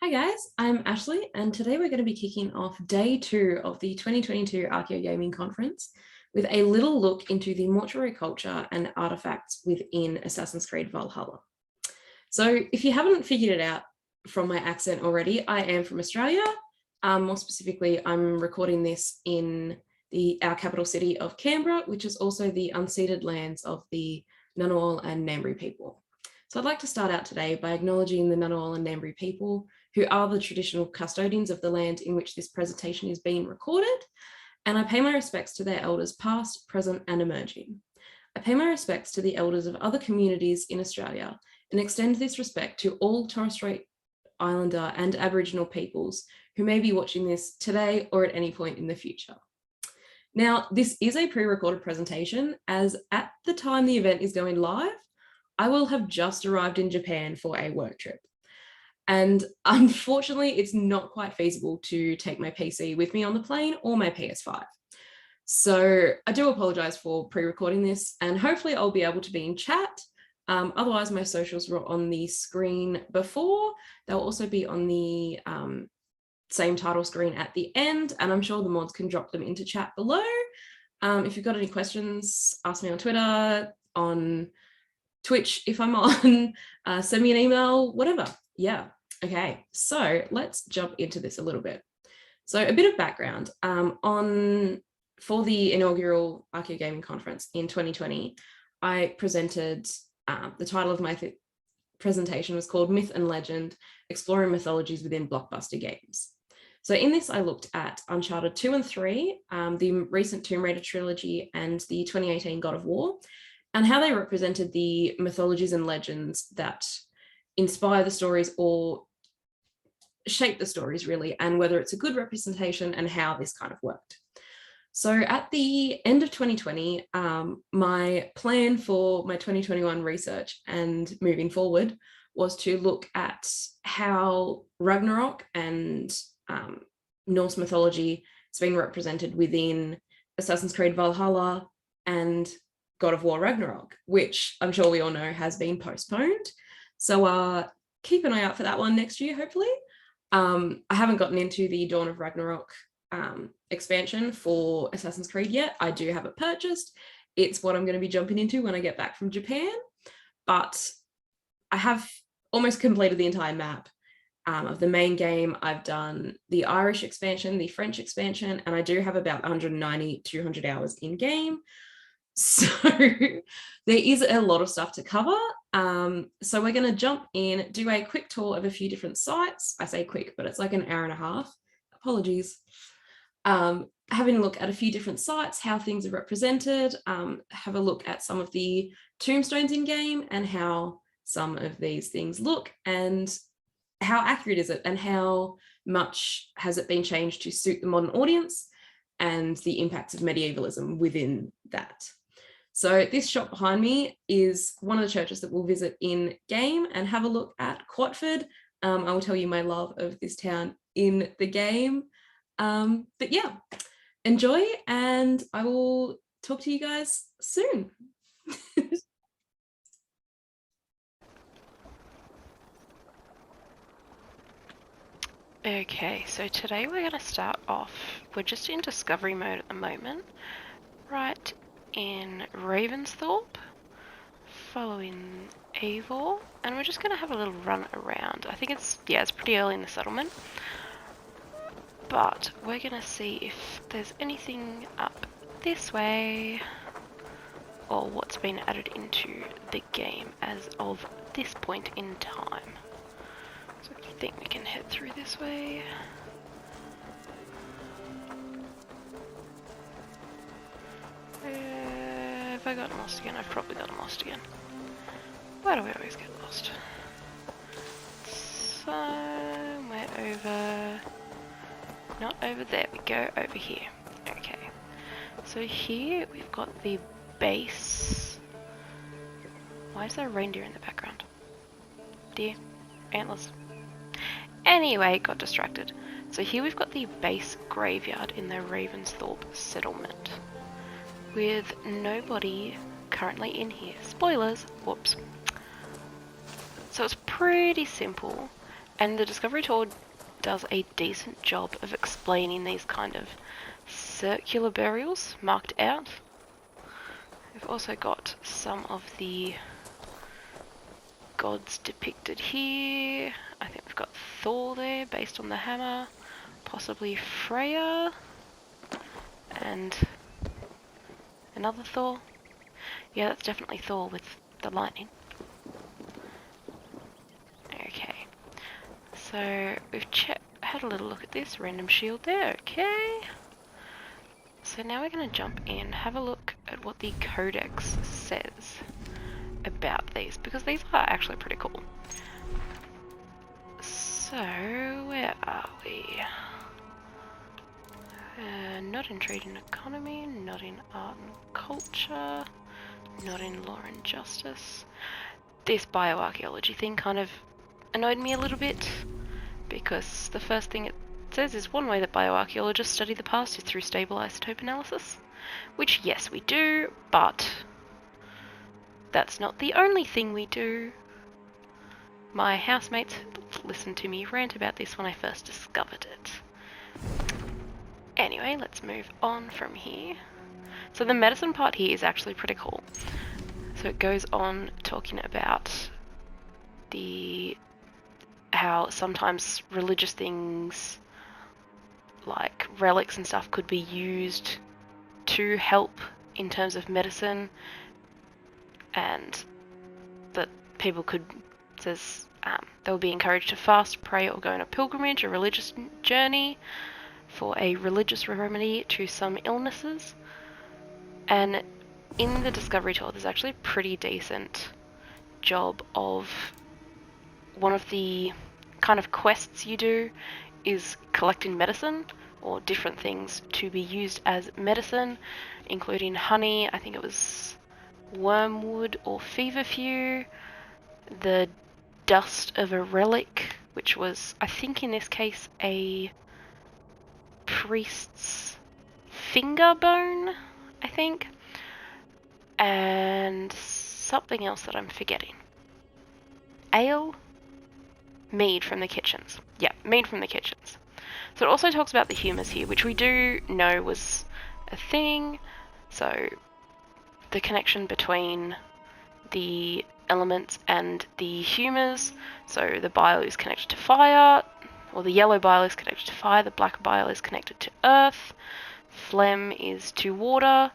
Hi guys, I'm Ashleigh, and today we're going to be kicking off day 2 of the 2022 Archaeo Gaming Conference with a little look into the mortuary culture and artifacts within Assassin's Creed Valhalla. So if you haven't figured it out from my accent already, I am from Australia. More specifically, I'm recording this in our capital city of Canberra, which is also the unceded lands of the Ngunnawal and Ngambri people. So I'd like to start out today by acknowledging the Ngunnawal and Ngambri people, who are the traditional custodians of the land in which this presentation is being recorded, and I pay my respects to their elders past, present, and emerging. I pay my respects to the elders of other communities in Australia and extend this respect to all Torres Strait Islander and Aboriginal peoples who may be watching this today or at any point in the future. Now, this is a pre-recorded presentation, as at the time the event is going live, I will have just arrived in Japan for a work trip. And unfortunately, it's not quite feasible to take my PC with me on the plane or my PS5. So I do apologize for pre-recording this, and hopefully I'll be able to be in chat. Otherwise, my socials were on the screen before. They'll also be on the same title screen at the end, and I'm sure the mods can drop them into chat below. If you've got any questions, ask me on Twitter, on Twitch if I'm on, send me an email, whatever. Yeah, okay, so let's jump into this a little bit. So a bit of background for the inaugural Archaeo Gaming Conference in 2020, I presented, the title of my presentation was called Myth and Legend, Exploring Mythologies Within Blockbuster Games. So in this, I looked at Uncharted 2 and 3, the recent Tomb Raider trilogy, and the 2018 God of War, and how they represented the mythologies and legends that inspire the stories or shape the stories, really, and whether it's a good representation and how this kind of worked. So at the end of 2020, my plan for my 2021 research and moving forward was to look at how Ragnarok and Norse mythology has been represented within Assassin's Creed Valhalla and God of War Ragnarok, which I'm sure we all know has been postponed. So keep an eye out for that one next year, hopefully. I haven't gotten into the Dawn of Ragnarok expansion for Assassin's Creed yet. I do have it purchased. It's what I'm going to be jumping into when I get back from Japan. But I have almost completed the entire map of the main game. I've done the Irish expansion, the French expansion, and I do have about 190, 200 hours in game. So there is a lot of stuff to cover. So we're going to jump in, do a quick tour of a few different sites. I say quick, but it's like an hour and a half. Apologies. Having a look at a few different sites, how things are represented, have a look at some of the tombstones in game and how some of these things look, and how accurate is it, and how much has it been changed to suit the modern audience, and the impacts of medievalism within that. So this shot behind me is one of the churches that we'll visit in game and have a look at Quatford. I will tell you my love of this town in the game. But yeah, enjoy, and I will talk to you guys soon. Okay, so today we're going to start off, we're just in discovery mode at the moment, right in Ravensthorpe, following Eivor, and we're just going to have a little run around. I think it's pretty early in the settlement, but we're going to see if there's anything up this way, or what's been added into the game as of this point in time. So I think we can head through this way. Have I gotten lost again? I've probably gotten lost again. Why do we always get lost? Somewhere over... Not over there, we go over here. Okay. So here we've got the base... Why is there a reindeer in the background? Deer? Antlers? Anyway, got distracted. So here we've got the base graveyard in the Ravensthorpe settlement, with nobody currently in here. Spoilers! Whoops. So it's pretty simple, And the Discovery Tour does a decent job of explaining these kind of circular burials marked out. We've also got some of the gods depicted here. I think we've got Thor there based on the hammer, possibly Freya, and another Thor. Yeah, that's definitely Thor with the lightning. Okay, so we've had a little look at this random shield there. Okay, so now we're going to jump in, have a look at what the codex says about these, because these are actually pretty cool. So, where are we? Not in trade and economy, not in art and culture, not in law and justice. This bioarchaeology thing kind of annoyed me a little bit, because the first thing it says is one way that bioarchaeologists study the past is through stable isotope analysis, which yes we do, but that's not the only thing we do. My housemates listened to me rant about this when I first discovered it. Anyway, let's move on from here. So the medicine part here is actually pretty cool. So it goes on talking about how sometimes religious things like relics and stuff could be used to help in terms of medicine, and that people could, says, they will be encouraged to fast, pray, or go on a pilgrimage, a religious journey for a religious remedy to some illnesses. And in the Discovery Tour, there's actually a pretty decent job of one of the kind of quests you do is collecting medicine or different things to be used as medicine, including honey, I think it was wormwood or feverfew, the dust of a relic, which was, I think in this case, a priest's finger bone, I think, and something else that I'm forgetting. Ale? Mead from the kitchens. Yeah, mead from the kitchens. So it also talks about the humours here, which we do know was a thing. So the connection between the elements and the humours. So the bile is connected to fire, or the yellow bile is connected to fire, the black bile is connected to earth, phlegm is to water,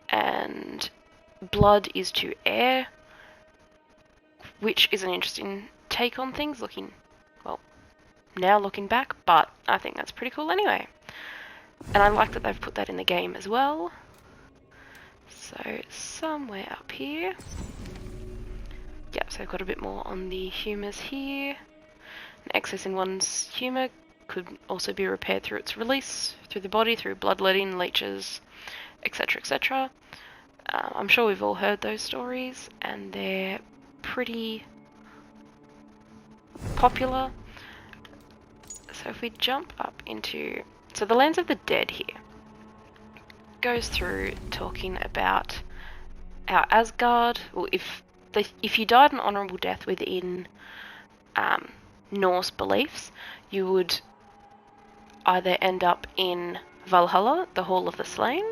and blood is to air, which is an interesting take on things, now looking back, but I think that's pretty cool anyway. And I like that they've put that in the game as well. So somewhere up here. Yep, so I've got a bit more on the humours here. An excess in one's humour could also be repaired through its release, through the body, through bloodletting, leeches, etc, etc. I'm sure we've all heard those stories, and they're pretty popular. So if we jump up into... So the Lands of the Dead here goes through talking about our Asgard, or if you died an honourable death within Norse beliefs, you would either end up in Valhalla, the Hall of the Slain,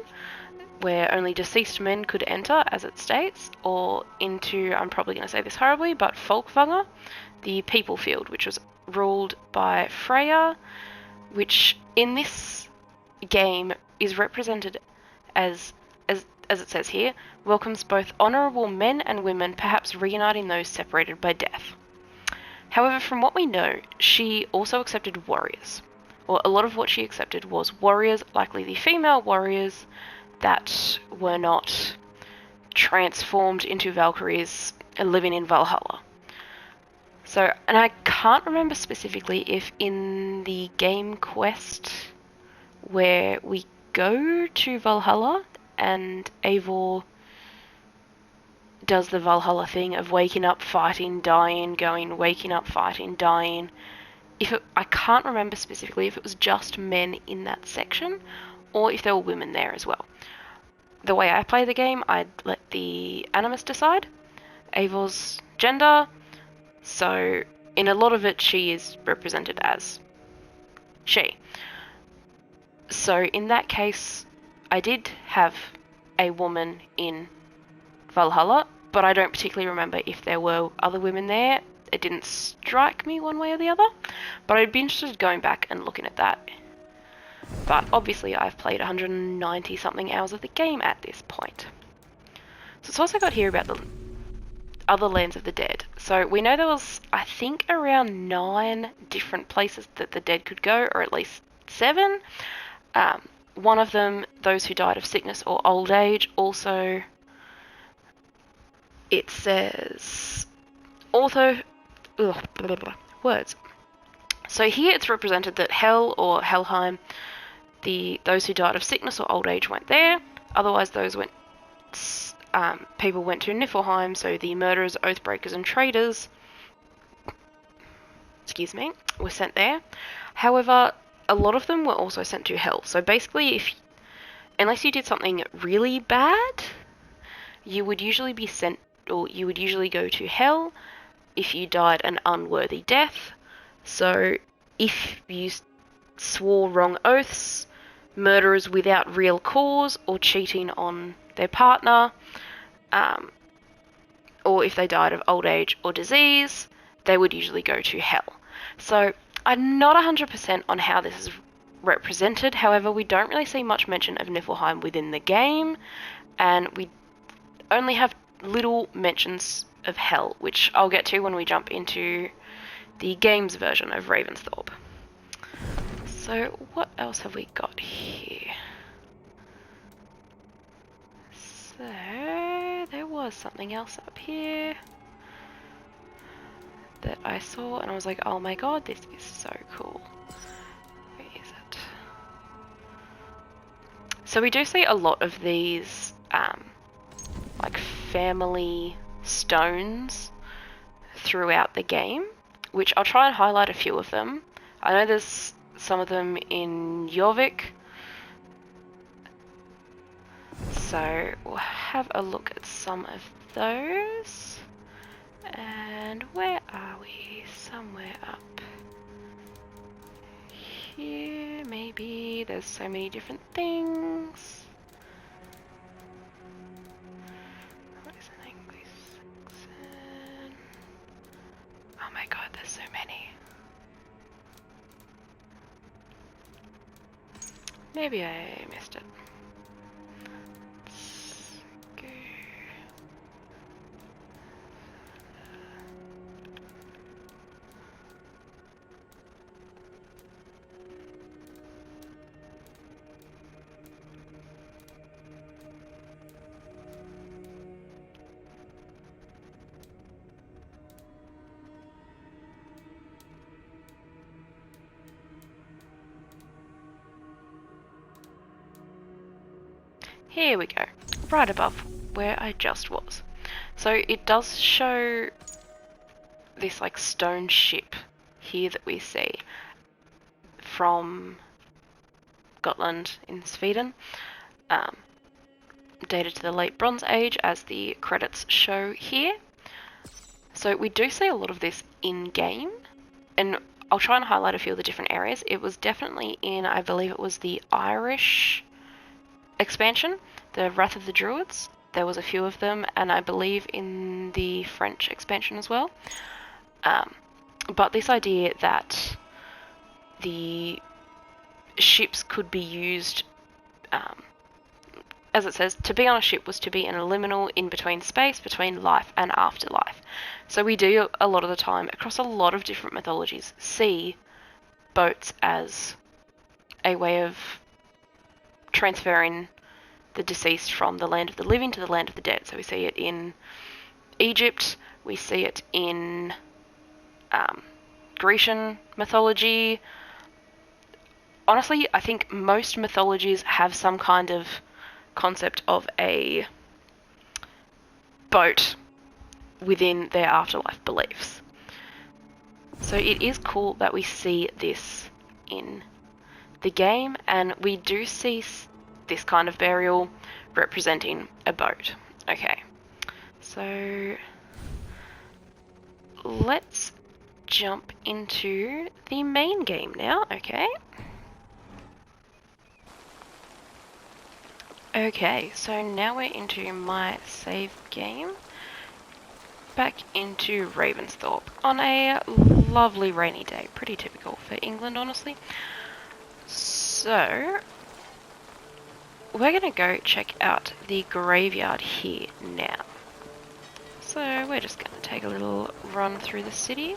where only deceased men could enter, as it states, or into, I'm probably going to say this horribly, but Folkvanger, the People Field, which was ruled by Freya, which in this game is represented as it says here, welcomes both honourable men and women, perhaps reuniting those separated by death. However, from what we know, she also accepted warriors, or a lot of what she accepted was warriors, likely the female warriors that were not transformed into Valkyries living in Valhalla. So, and I can't remember specifically if in the game quest where we go to Valhalla and Eivor does the Valhalla thing of waking up, fighting, dying, going, waking up, fighting, dying. I can't remember specifically if it was just men in that section or if there were women there as well. The way I play the game, I'd let the animus decide Eivor's gender. So in a lot of it, she is represented as she. So in that case, I did have a woman in Valhalla, but I don't particularly remember if there were other women there. It didn't strike me one way or the other, but I'd be interested in going back and looking at that. But obviously I've played 190 something hours of the game at this point. So it's also got here about the other lands of the dead. So we know there was, I think, around 9 different places that the dead could go, or at least 7. One of them, those who died of sickness or old age. Also, it says words. So here it's represented that Hell or Helheim, those who died of sickness or old age went there. Otherwise, people went to Niflheim, so the murderers, oathbreakers, and traitors, were sent there. However, a lot of them were also sent to Hell. So basically, unless you did something really bad, you would usually be sent, or you would usually go to Hell if you died an unworthy death. So if you swore wrong oaths, murderers without real cause, or cheating on their partner, or if they died of old age or disease, they would usually go to Hell. So I'm not 100% on how this is represented. However, we don't really see much mention of Niflheim within the game, and we only have little mentions of Hell, which I'll get to when we jump into the game's version of Ravensthorpe. So what else have we got here? So there was something else up here that I saw and I was like, oh my god, this is so cool. Where is it? So we do see a lot of these like family stones throughout the game, which I'll try and highlight a few of them. I know there's some of them in Jorvik, so we'll have a look at some of those. And where are we? Somewhere up here, maybe. There's so many different things. What is an Anglo-Saxon? Oh my god, there's so many. Maybe I missed it. Let's go. Here we go, right above where I just was. So it does show this like stone ship here that we see from Gotland in Sweden, dated to the late Bronze Age, as the credits show here. So we do see a lot of this in-game, and I'll try and highlight a few of the different areas. It was definitely in, I believe it was the Irish expansion, the Wrath of the Druids. There was a few of them, and I believe in the French expansion as well. But this idea that the ships could be used, as it says, to be on a ship was to be in a liminal in-between space between life and afterlife. So we do, a lot of the time, across a lot of different mythologies, see boats as a way of transferring the deceased from the land of the living to the land of the dead. So we see it in Egypt, we see it in Grecian mythology. Honestly, I think most mythologies have some kind of concept of a boat within their afterlife beliefs. So it is cool that we see this in the game, and we do see this kind of burial representing a boat. Okay, so let's jump into the main game now, okay? Okay, so now we're into my save game. Back into Ravensthorpe on a lovely rainy day. Pretty typical for England, honestly. So, we're going to go check out the graveyard here now. So we're just going to take a little run through the city.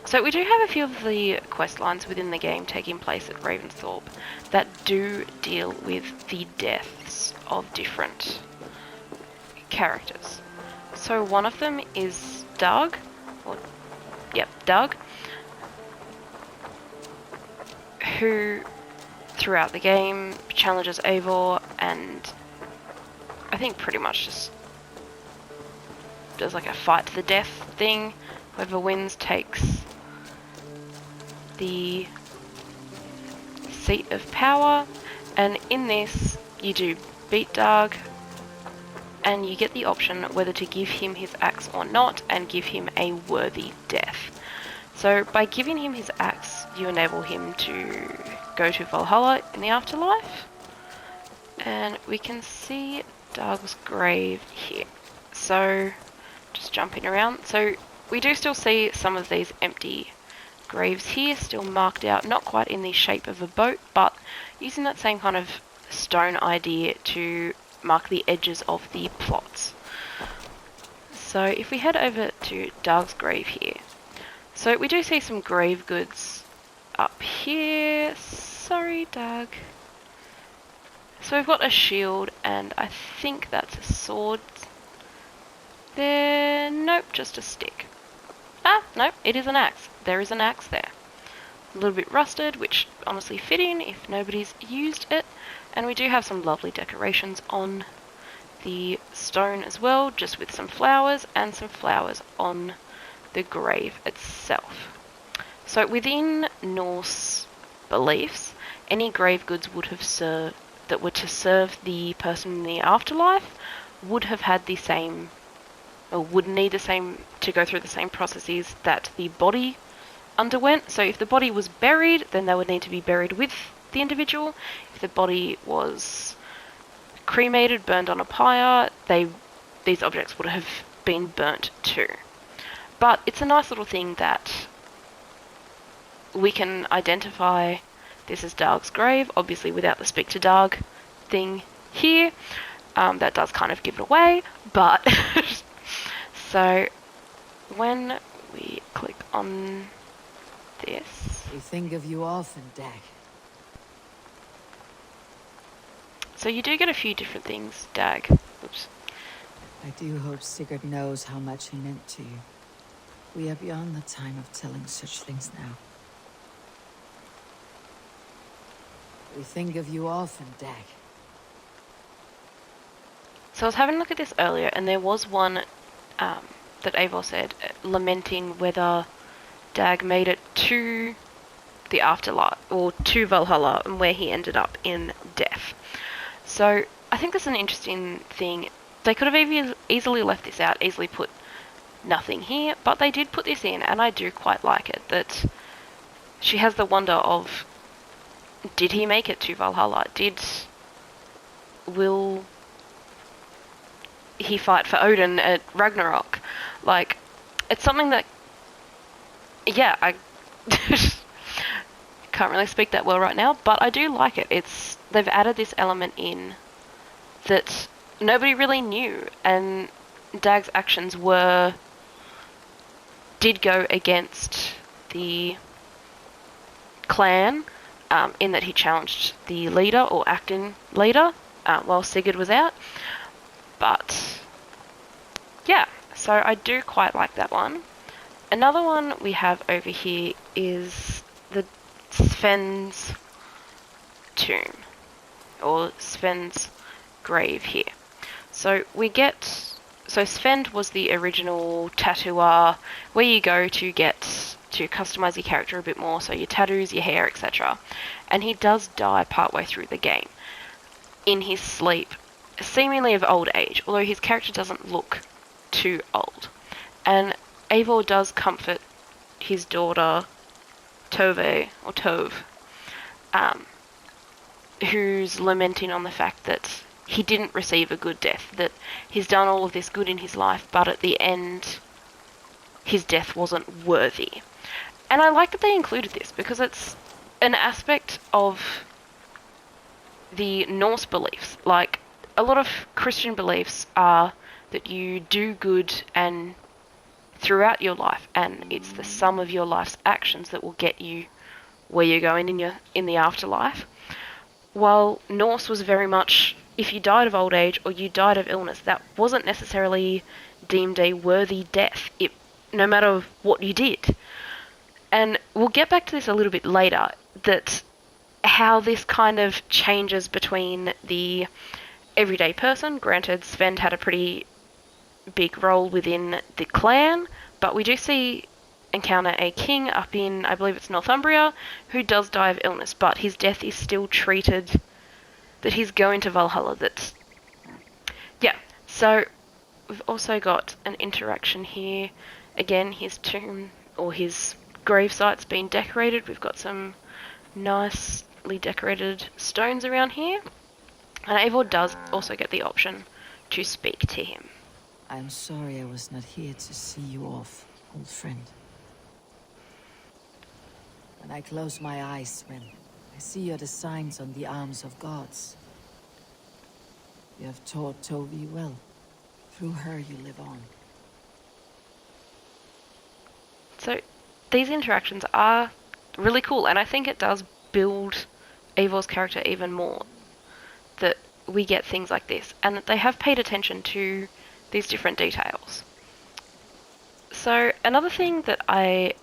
So we do have a few of the quest lines within the game taking place at Ravensthorpe that do deal with the deaths of different characters. So one of them is Doug, Doug, who throughout the game challenges Eivor and I think pretty much just does like a fight to the death thing. Whoever wins takes the seat of power, and in this you do beat Doug and you get the option whether to give him his axe or not and give him a worthy death. So by giving him his axe you enable him to go to Valhalla in the afterlife, and we can see Doug's grave here. So just jumping around, so we do still see some of these empty graves here, still marked out, not quite in the shape of a boat, but using that same kind of stone idea to mark the edges of the plots. So if we head over to Doug's grave here, so we do see some grave goods up here. Sorry, Doug. So we've got a shield, and I think that's a sword. There, nope, just a stick. Ah, nope, it is an axe. There is an axe there. A little bit rusted, which honestly fitting if nobody's used it. And we do have some lovely decorations on the stone as well, just with some flowers and some flowers on the grave itself. So within Norse beliefs, any grave goods would have served that were to serve the person in the afterlife would have had the same, or would need the same, to go through the same processes that the body underwent. So if the body was buried, then they would need to be buried with the individual. If the body was cremated, burned on a pyre, these objects would have been burnt too. But it's a nice little thing that we can identify this is Darg's grave, obviously without the speak to Darg thing here. That does kind of give it away, but so when we click on this, We think of you often, Dag. so you do get a few different things, Dag. Oops. I do hope Sigurd knows how much he meant to you. We are beyond the time of telling such things now. We think of you often, Dag. So I was having a look at this earlier, and there was one that Eivor said, lamenting whether Dag made it to the afterlife, or to Valhalla, and where he ended up in death. So I think that's an interesting thing. They could have easily left this out, easily put nothing here, but they did put this in, and I do quite like it, that she has the wonder of, did he make it to Valhalla? Will he fight for Odin at Ragnarok? Like, it's something that, yeah, I can't really speak that well right now, but I do like it. They've added this element in that nobody really knew, and Dag's actions did go against the clan, in that he challenged the leader, or acting leader, while Sigurd was out. But yeah, so I do quite like that one. Another one we have over here is the Sven's tomb, or Sven's grave here. So Sven was the original tattooer, where you go to get to customize your character a bit more, so your tattoos, your hair, etc. And he does die partway through the game, in his sleep, seemingly of old age, although his character doesn't look too old. And Eivor does comfort his daughter Tove, or Tove, who's lamenting on the fact that he didn't receive a good death, that he's done all of this good in his life, but at the end, his death wasn't worthy. And I like that they included this, because it's an aspect of the Norse beliefs. Like, a lot of Christian beliefs are that you do good and throughout your life, and it's the sum of your life's actions that will get you where you're going in the afterlife. While Norse was very much, if you died of old age or you died of illness, that wasn't necessarily deemed a worthy death, no matter what you did. And we'll get back to this a little bit later, that how this kind of changes between the everyday person. Granted, Sven had a pretty big role within the clan, but we do encounter a king up in, I believe it's Northumbria, who does die of illness, but his death is still treated that he's going to Valhalla. So we've also got an interaction here. Again, his tomb, or his gravesite's been decorated. We've got some nicely decorated stones around here. And Eivor does also get the option to speak to him. I'm sorry I was not here to see you off, old friend. When I close my eyes, Sven, I see your designs on the arms of gods. You have taught Tovi well. Through her you live on. So these interactions are really cool, and I think it does build Eivor's character even more, that we get things like this, and that they have paid attention to these different details. So another thing that I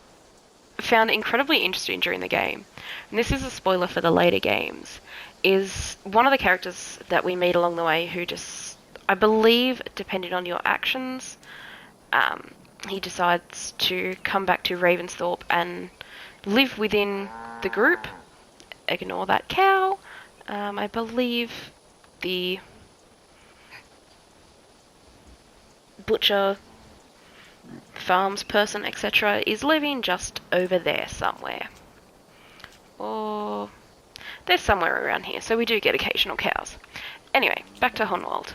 found incredibly interesting during the game, and this is a spoiler for the later games, is one of the characters that we meet along the way who just, I believe, depending on your actions, he decides to come back to Ravensthorpe and live within the group. Ignore that cow. I believe the butcher, farms person, etc. is living just over there somewhere. Or they're somewhere around here, so we do get occasional cows. Anyway, back to Hunwald.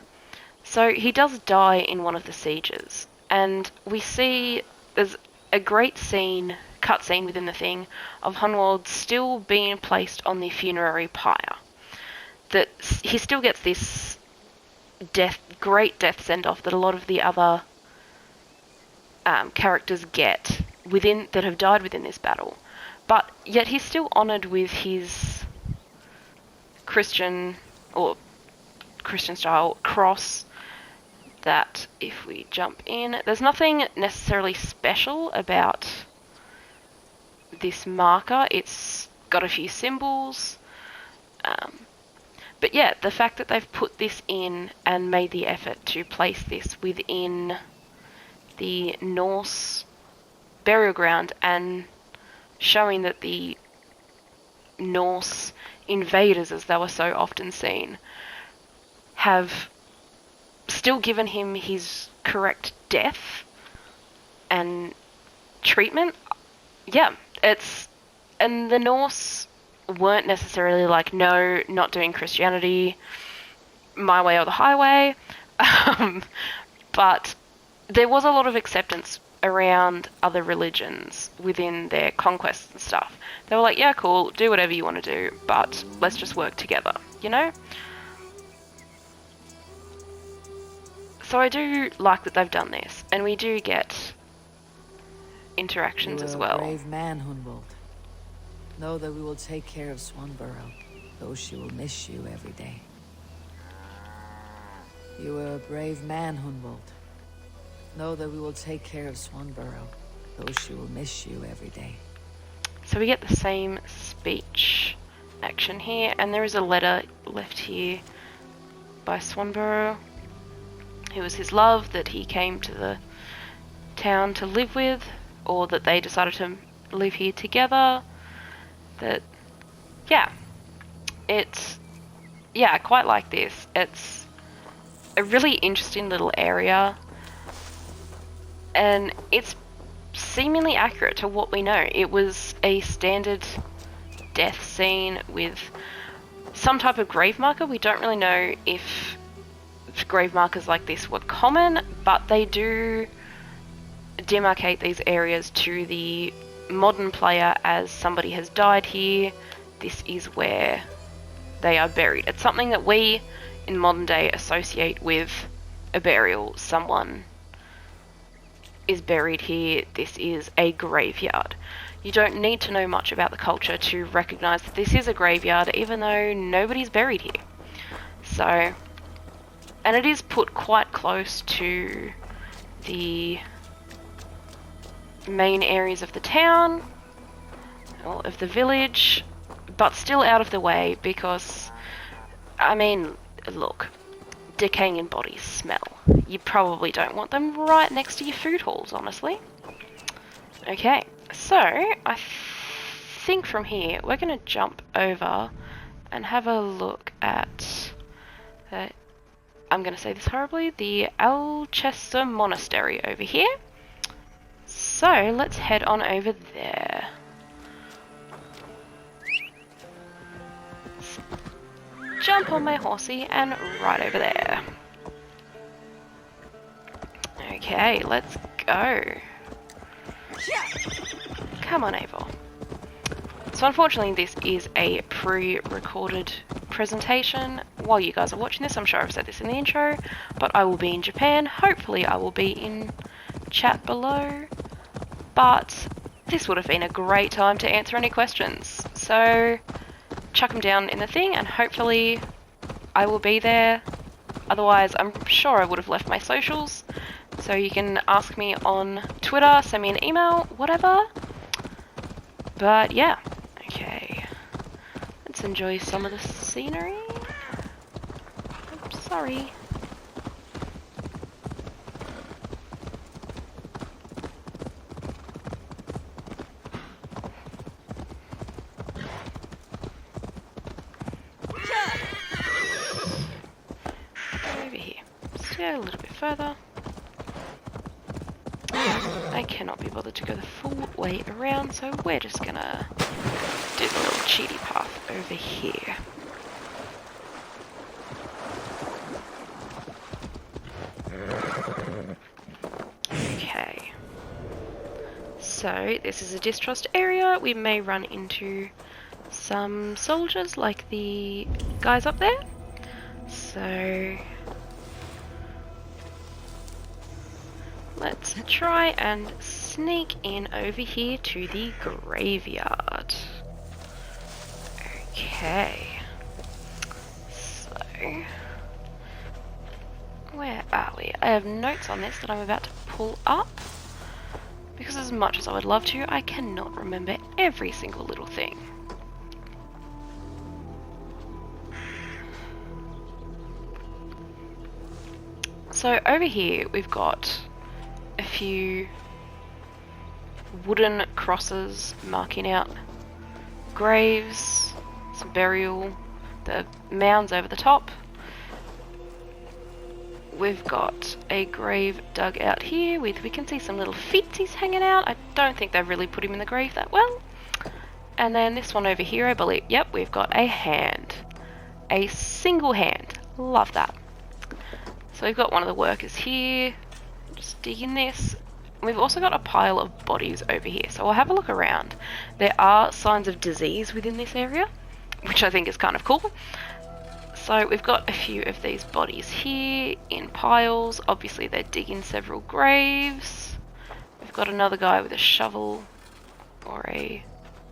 So he does die in one of the sieges, and we see there's a great cutscene within the thing, of Hunwald still being placed on the funerary pyre. That he still gets this great death send-off that a lot of the other characters get that have died within this battle, but yet he's still honoured with his Christian style cross. That if we jump in, there's nothing necessarily special about this marker. It's got a few symbols, but yeah, the fact that they've put this in and made the effort to place this within the Norse burial ground, and showing that the Norse invaders, as they were so often seen, have still given him his correct death and treatment. Yeah, and the Norse weren't necessarily like, no, not doing Christianity, my way or the highway, but there was a lot of acceptance around other religions within their conquests and stuff. They were like, yeah, cool, do whatever you want to do, but let's just work together, you know? So I do like that they've done this, and we do get interactions as well. You are a brave man, Hunwald. Know that we will take care of Swanborough, though she will miss you every day. You are a brave man, Hunwald. Know that we will take care of Swanborough, though she will miss you every day. So we get the same speech action here, and there is a letter left here by Swanborough, who was his love, that he came to the town to live with, or that they decided to live here together. That, yeah, I quite like this. It's a really interesting little area, and it's seemingly accurate to what we know. It was a standard death scene with some type of grave marker. We don't really know if grave markers like this were common, but they do demarcate these areas to the modern player as somebody has died here. This is where they are buried. It's something that we in modern day associate with a burial. Someone is buried here. This is a graveyard. You don't need to know much about the culture to recognize that this is a graveyard, even though nobody's buried here. So, and it is put quite close to the main areas of the town, or of the village, but still out of the way because, I mean, look, decaying bodies smell. You probably don't want them right next to your food halls, honestly. Okay, so I think from here we're going to jump over and have a look at, I'm going to say this horribly, the Alchester Monastery over here. So let's head on over there. Jump on my horsey and right over there. Okay, let's go. Come on, Eivor. So unfortunately this is a pre-recorded presentation. While you guys are watching this, I'm sure I've said this in the intro, but I will be in Japan. Hopefully I will be in chat below. But this would have been a great time to answer any questions. So chuck them down in the thing and hopefully I will be there. Otherwise, I'm sure I would have left my socials. So you can ask me on Twitter, send me an email, whatever. But yeah, okay. Let's enjoy some of the scenery. Oops, sorry. Over here. Let's go a little bit further. I cannot be bothered to go the full way around, so we're just gonna do the little cheaty path over here. Okay. So, this is a distrust area. We may run into some soldiers like the guys up there. So let's try and sneak in over here to the graveyard. Okay. So, where are we? I have notes on this that I'm about to pull up. Because as much as I would love to, I cannot remember every single little thing. So over here we've got a few wooden crosses marking out graves, some burial, the mounds over the top. We've got a grave dug out here with, we can see some little feetsies hanging out. I don't think they've really put him in the grave that well. And then this one over here, I believe, yep, we've got a hand. A single hand. Love that. So we've got one of the workers here, just digging this. We've also got a pile of bodies over here, so we'll have a look around. There are signs of disease within this area, which I think is kind of cool. So we've got a few of these bodies here in piles. Obviously they're digging several graves. We've got another guy with a shovel or a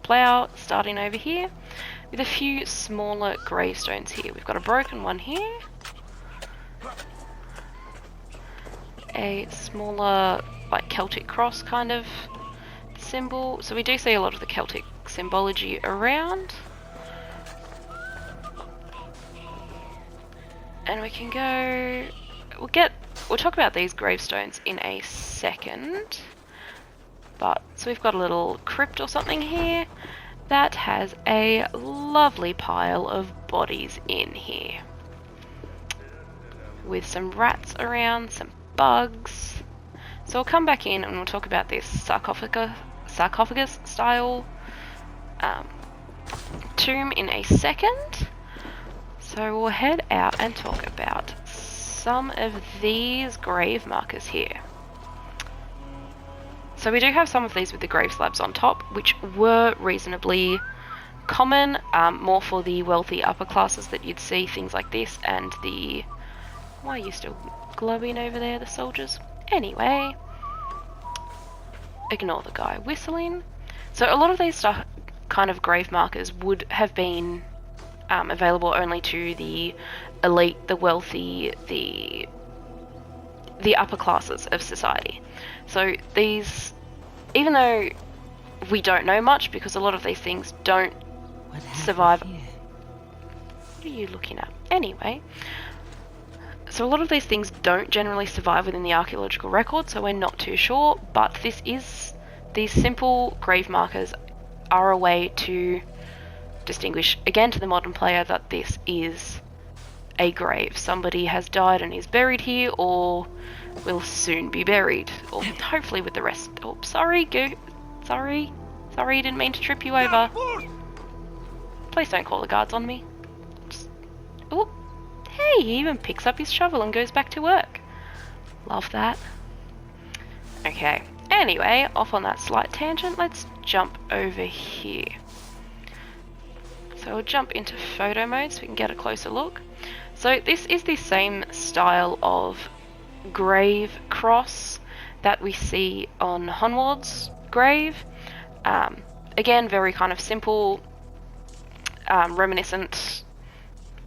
plough starting over here with a few smaller gravestones here. We've got a broken one here. A smaller, like, Celtic cross kind of symbol. So we do see a lot of the Celtic symbology around. And we can go, we'll talk about these gravestones in a second. But, so we've got a little crypt or something here that has a lovely pile of bodies in here. With some rats around, some bugs, So we'll come back in and we'll talk about this sarcophagus style tomb in a second. So we'll head out and talk about some of these grave markers here. So we do have some of these with the grave slabs on top, which were reasonably common, more for the wealthy upper classes that you'd see things like this, and the... Why are you still glowing over there, the soldiers? Anyway, ignore the guy whistling. So a lot of these kind of grave markers would have been available only to the elite, the wealthy, the upper classes of society. So these, even though we don't know much, because a lot of these things don't survive. What are you looking at? Anyway, so a lot of these things don't generally survive within the archaeological record, so we're not too sure, but these simple grave markers are a way to distinguish, again, to the modern player that this is a grave. Somebody has died and is buried here, or will soon be buried, or hopefully with the rest. Oh, sorry, sorry, didn't mean to trip you over. Please don't call the guards on me. Oh, hey, he even picks up his shovel and goes back to work. Love that. Okay, anyway, off on that slight tangent, let's jump over here. So we'll jump into photo mode so we can get a closer look. So this is the same style of grave cross that we see on Honward's grave. Again, very kind of simple, reminiscent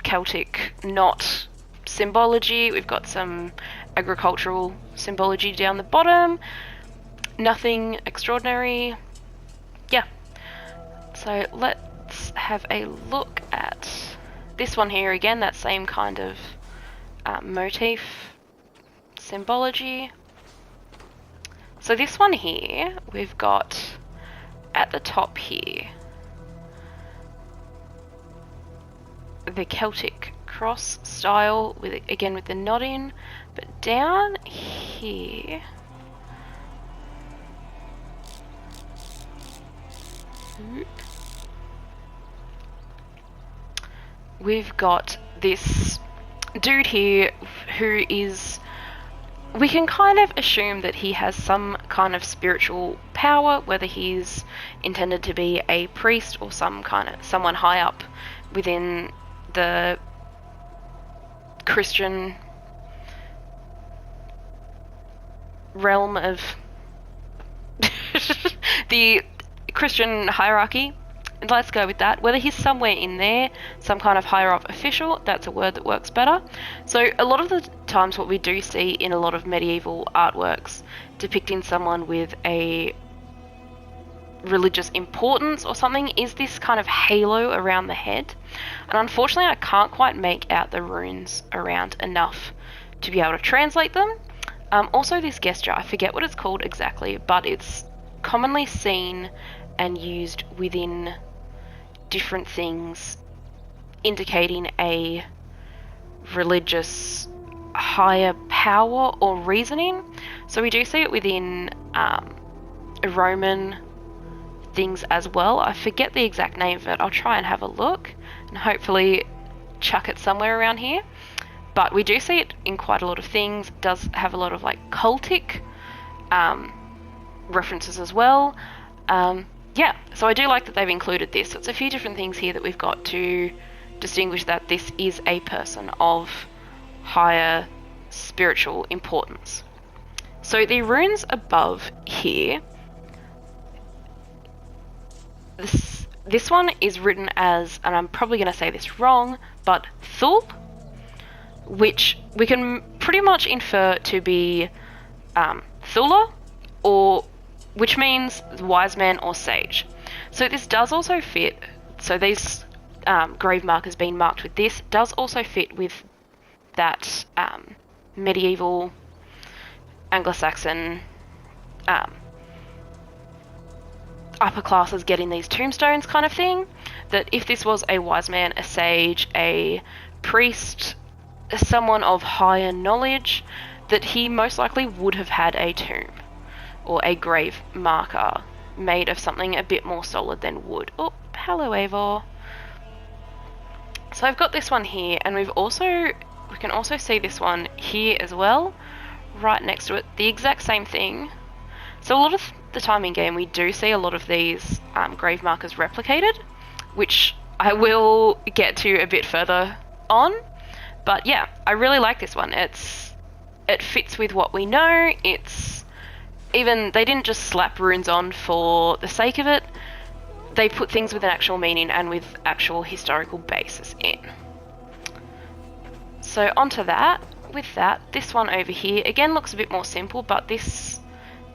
Celtic knot symbology. We've got some agricultural symbology down the bottom. Nothing extraordinary. Yeah. So let's have a look at this one here again, that same kind of motif symbology. So this one here, we've got at the top here the Celtic cross style, with again with the knotting, but down here we've got this dude here who is, we can kind of assume that he has some kind of spiritual power, whether he's intended to be a priest or someone high up within the Christian realm of the Christian hierarchy. Let's go with that. Whether he's somewhere in there, some kind of higher up official, that's a word that works better. So a lot of the times what we do see in a lot of medieval artworks depicting someone with a religious importance or something is this kind of halo around the head. And unfortunately I can't quite make out the runes around enough to be able to translate them. Also this gesture, I forget what it's called exactly, but it's commonly seen and used within different things indicating a religious higher power or reasoning. So we do see it within Roman things as well. I forget the exact name of it. I'll try and have a look and hopefully chuck it somewhere around here. But we do see it in quite a lot of things. It does have a lot of like cultic references as well. Yeah, so I do like that they've included this. So it's a few different things here that we've got to distinguish that this is a person of higher spiritual importance. So the runes above here, this one is written as, and I'm probably going to say this wrong, but Thul, which we can pretty much infer to be Thula, or which means wise man or sage. So this does also fit, so these grave markers being marked with this does also fit with that medieval Anglo-Saxon upper classes getting these tombstones kind of thing, that if this was a wise man, a sage, a priest, someone of higher knowledge, that he most likely would have had a tomb or a grave marker made of something a bit more solid than wood. Oh, hello Eivor. So I've got this one here, and we can also see this one here as well, right next to it, the exact same thing. So a lot of the time in game we do see a lot of these grave markers replicated, which I will get to a bit further on. But yeah, I really like this one. It fits with what we know. They didn't just slap runes on for the sake of it. They put things with an actual meaning and with actual historical basis in. So onto that. With that, this one over here again looks a bit more simple, but this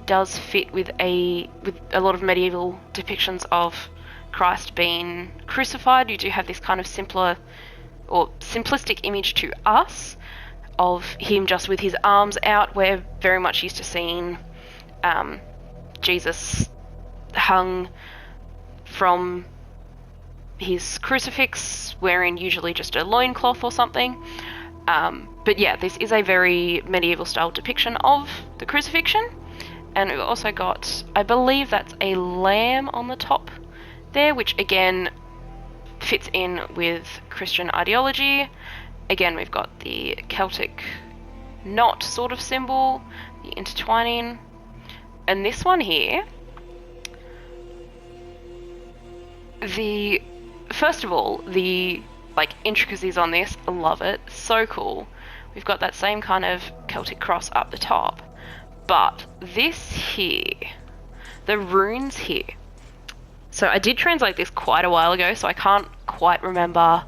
does fit with a lot of medieval depictions of Christ being crucified. You do have this kind of simpler or simplistic image to us of him just with his arms out. We're very much used to seeing Jesus hung from his crucifix, wearing usually just a loincloth or something. But yeah, this is a very medieval style depiction of the crucifixion. And we've also got, I believe that's a lamb on the top there, which again fits in with Christian ideology. Again, we've got the Celtic knot sort of symbol, the intertwining. And this one here, first of all, the intricacies on this, I love it, so cool. We've got that same kind of Celtic cross up the top, but this here, the runes here, so I did translate this quite a while ago, so I can't quite remember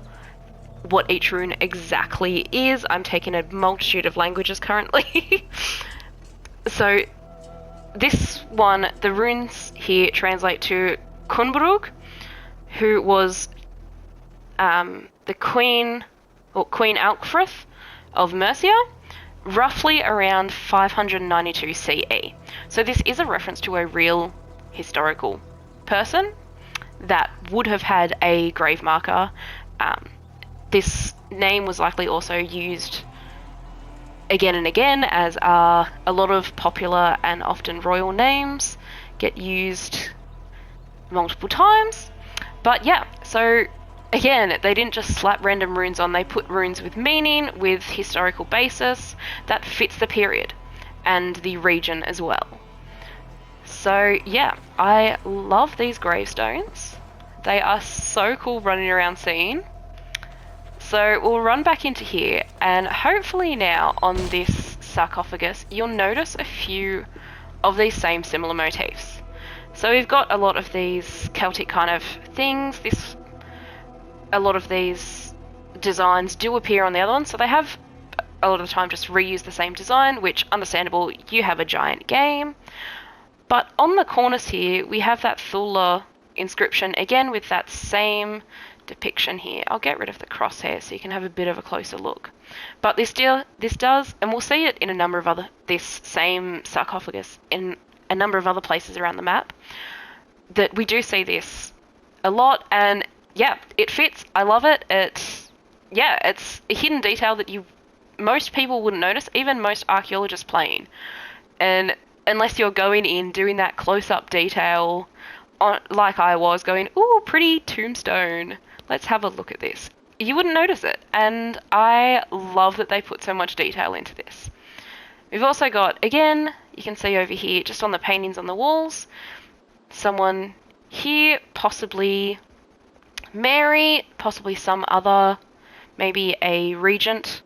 what each rune exactly is. I'm taking a multitude of languages currently. So this one, the runes here translate to Kunbrug, who was the Queen Alcfrith of Mercia, roughly around 592 CE. So this is a reference to a real historical person that would have had a grave marker. This name was likely also used again and again, as a lot of popular and often royal names get used multiple times. But yeah, so again, they didn't just slap random runes on, they put runes with meaning, with historical basis, that fits the period and the region as well. So yeah, I love these gravestones. They are so cool running around seeing. So we'll run back into here, and hopefully now on this sarcophagus, you'll notice a few of these same similar motifs. So we've got a lot of these Celtic kind of things. A lot of these designs do appear on the other ones, so they have a lot of the time just reused the same design, which, understandable, you have a giant game. But on the corners here, we have that Thula inscription, again with that same depiction here. I'll get rid of the crosshair so you can have a bit of a closer look. But this does, and we'll see it in a number of this same sarcophagus in a number of other places around the map, that we do see this a lot, and yeah, it fits. I love it. It's a hidden detail that most people wouldn't notice, even most archaeologists playing. And unless you're going in, doing that close-up detail, like I was, going, ooh, pretty tombstone, let's have a look at this, you wouldn't notice it. And I love that they put so much detail into this. We've also got, again, you can see over here, just on the paintings on the walls, someone here, possibly Mary, possibly some other, maybe a regent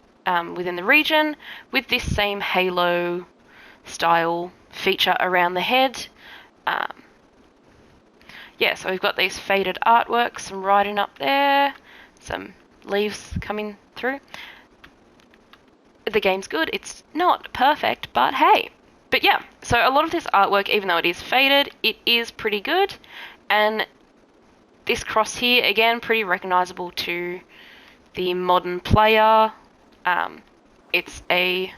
within the region, with this same halo style feature around the head. Yeah, so we've got these faded artworks, some writing up there, some leaves coming through. The game's good. It's not perfect, but hey. But yeah, so a lot of this artwork, even though it is faded, it is pretty good. And this cross here, again, pretty recognisable to the modern player. It's a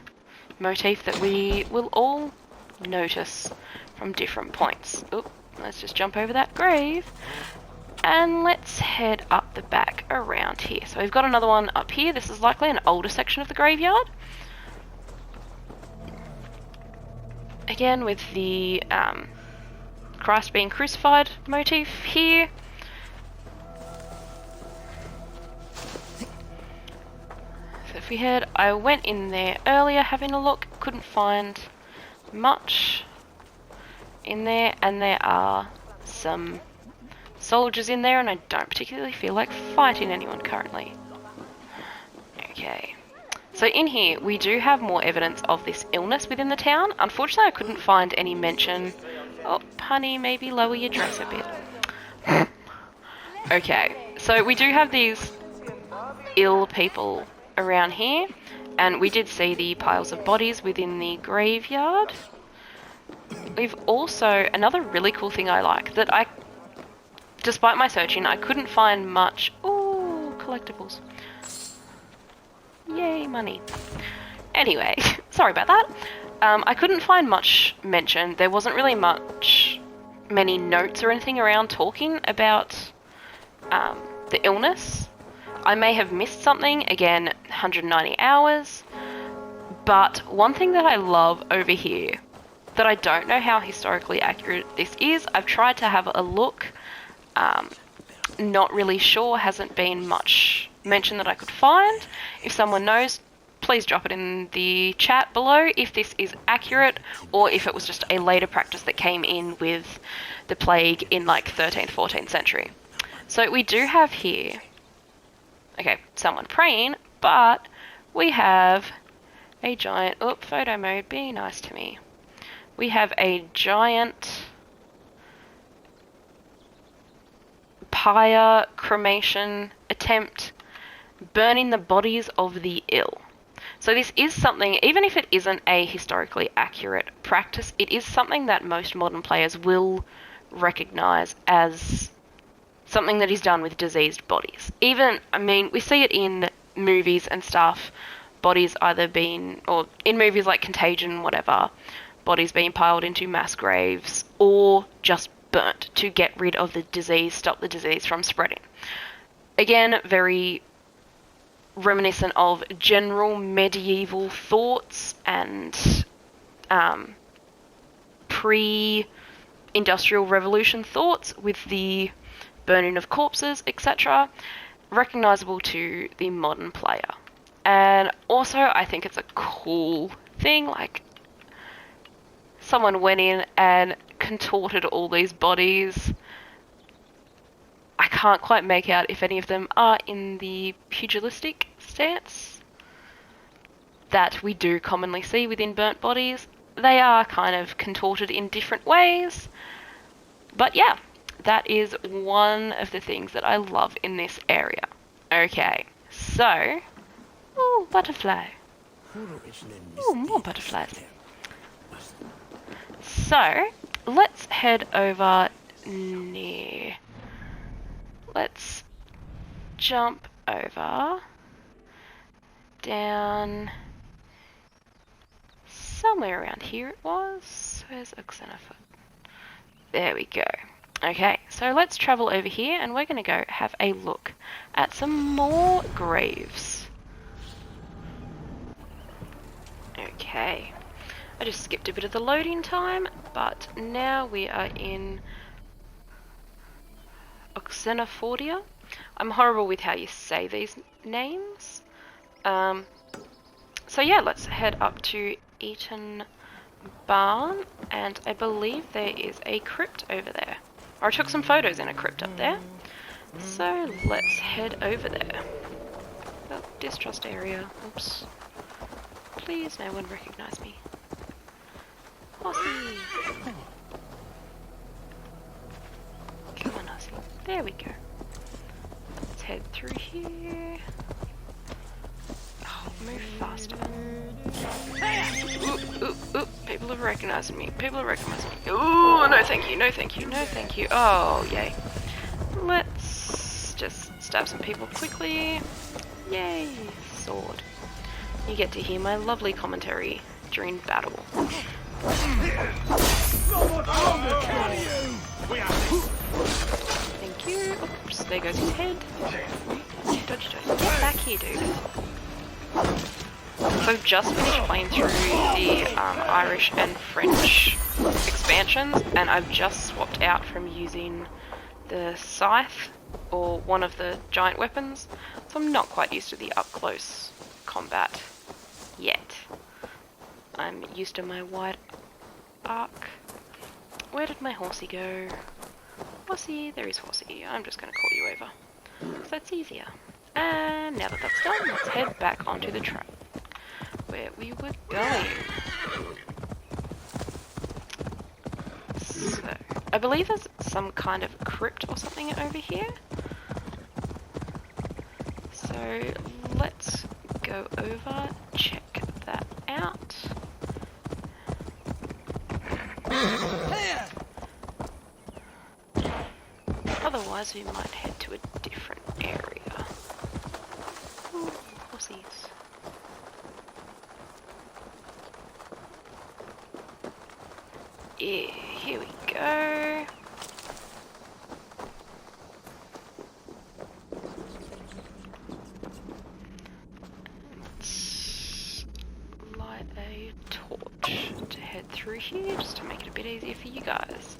motif that we will all notice from different points. Oop, let's just jump over that grave. And let's head up the back around here. So we've got another one up here. This is likely an older section of the graveyard. again with the Christ being crucified motif here. So if we head, I went in there earlier having a look, couldn't find much in there, and there are some soldiers in there, and I don't particularly feel like fighting anyone currently. Okay, so in here we do have more evidence of this illness within the town. Unfortunately I couldn't find any mention. Oh honey, maybe lower your dress a bit. Okay, so we do have these ill people around here, and we did see the piles of bodies within the graveyard. We've also, another really cool thing I like, that I, despite my searching, I couldn't find much. Ooh, collectibles. Yay, money. Anyway, sorry about that. I couldn't find much mention. There wasn't really many notes or anything around talking about the illness. I may have missed something, again, 190 hours. But one thing that I love over here, that I don't know how historically accurate this is, I've tried to have a look, not really sure, hasn't been much mention that I could find. If someone knows, please drop it in the chat below if this is accurate, or if it was just a later practice that came in with the plague in like 13th, 14th century. So we do have here, okay, someone praying, but we have a giant, photo mode, be nice to me. We have a giant pyre cremation attempt, burning the bodies of the ill. So this is something, even if it isn't a historically accurate practice, it is something that most modern players will recognise as something that is done with diseased bodies. Even, I mean, we see it in movies and stuff, bodies either being, or in movies like Contagion, whatever, bodies being piled into mass graves, or just burnt to get rid of the disease, stop the disease from spreading. Again, very reminiscent of general medieval thoughts and pre-industrial revolution thoughts with the burning of corpses, etc. Recognisable to the modern player. And also, I think it's a cool thing, like, someone went in and contorted all these bodies. I can't quite make out if any of them are in the pugilistic stance that we do commonly see within burnt bodies. They are kind of contorted in different ways. But yeah, that is one of the things that I love in this area. Okay, so... ooh, butterfly. Ooh, more butterflies. So, let's head over near... let's jump over down somewhere around here it was. Where's Oxenofoot? There we go. Okay, so let's travel over here and we're going to go have a look at some more graves. Okay, I just skipped a bit of the loading time, but now we are in Oxenofordia. I'm horrible with how you say these names. So yeah, let's head up to Eaton Barn, and I believe there is a crypt over there. Or I took some photos in a crypt up there. So let's head over there. Oh, distrust area. Oops. Please, no one recognize me. Aussie! Come on, Aussie. There we go. Let's head through here. Oh, move faster. Ooh, ooh, ooh. People have recognized me. People have recognized me. Ooh, no thank you, no thank you, no thank you. Oh, yay. Let's just stab some people quickly. Yay, sword. You get to hear my lovely commentary during battle. Thank you. Oops, there goes his head. Dodge, dodge. Get back here, dude. So I've just finished playing through the Irish and French expansions, and I've just swapped out from using the scythe or one of the giant weapons, so I'm not quite used to the up-close combat yet. I'm used to my wide arc. Where did my horsey go? Horsey, there is Horsey. I'm just going to call you over, because that's easier. And now that that's done, let's head back onto the track where we were going. So, I believe there's some kind of crypt or something over here. So, let's go over, check that out. Otherwise, we might head to a different area. Ooh, horsies. Yeah, here we go. Let's light a torch to head through here, just to make it a bit easier for you guys.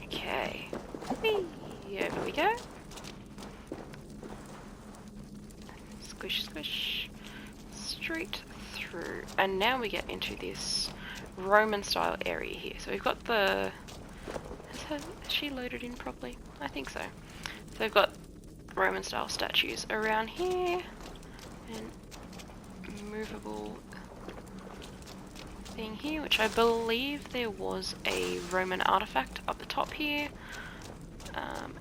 Okay. Whee! Over we go. Squish, squish. Straight through. And now we get into this Roman style area here. So we've got the... Has she loaded in properly? I think so. So we've got Roman style statues around here. And movable thing here, which I believe there was a Roman artifact up the top here.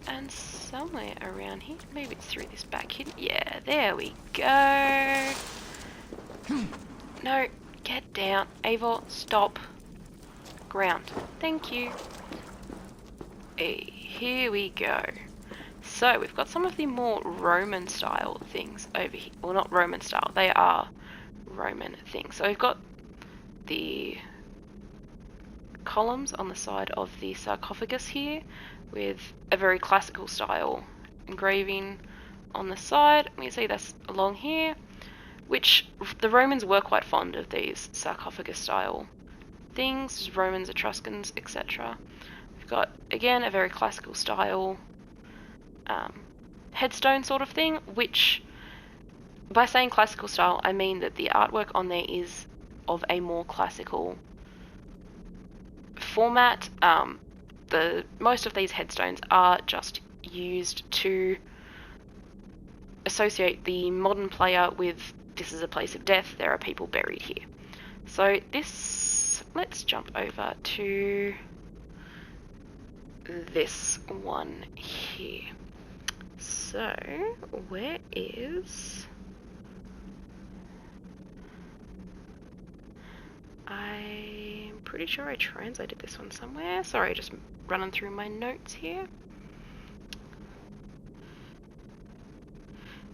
And somewhere around here, maybe it's through this back here. Yeah, there we go. No, get down. Eivor, stop. Ground. Thank you. Hey, here we go. So, we've got some of the more Roman style things over here. Well, not Roman style, they are Roman things. So we've got the columns on the side of the sarcophagus here with a very classical style engraving on the side. We can see that's along here, which the Romans were quite fond of these sarcophagus style things, Romans, Etruscans, etc. We've got, again, a very classical style headstone sort of thing, which, by saying classical style, I mean that the artwork on there is of a more classical format. Most of these headstones are just used to associate the modern player with, this is a place of death, there are people buried here. So this, let's jump over to this one here. So, where is... I'm pretty sure I translated this one somewhere. Sorry, just running through my notes here.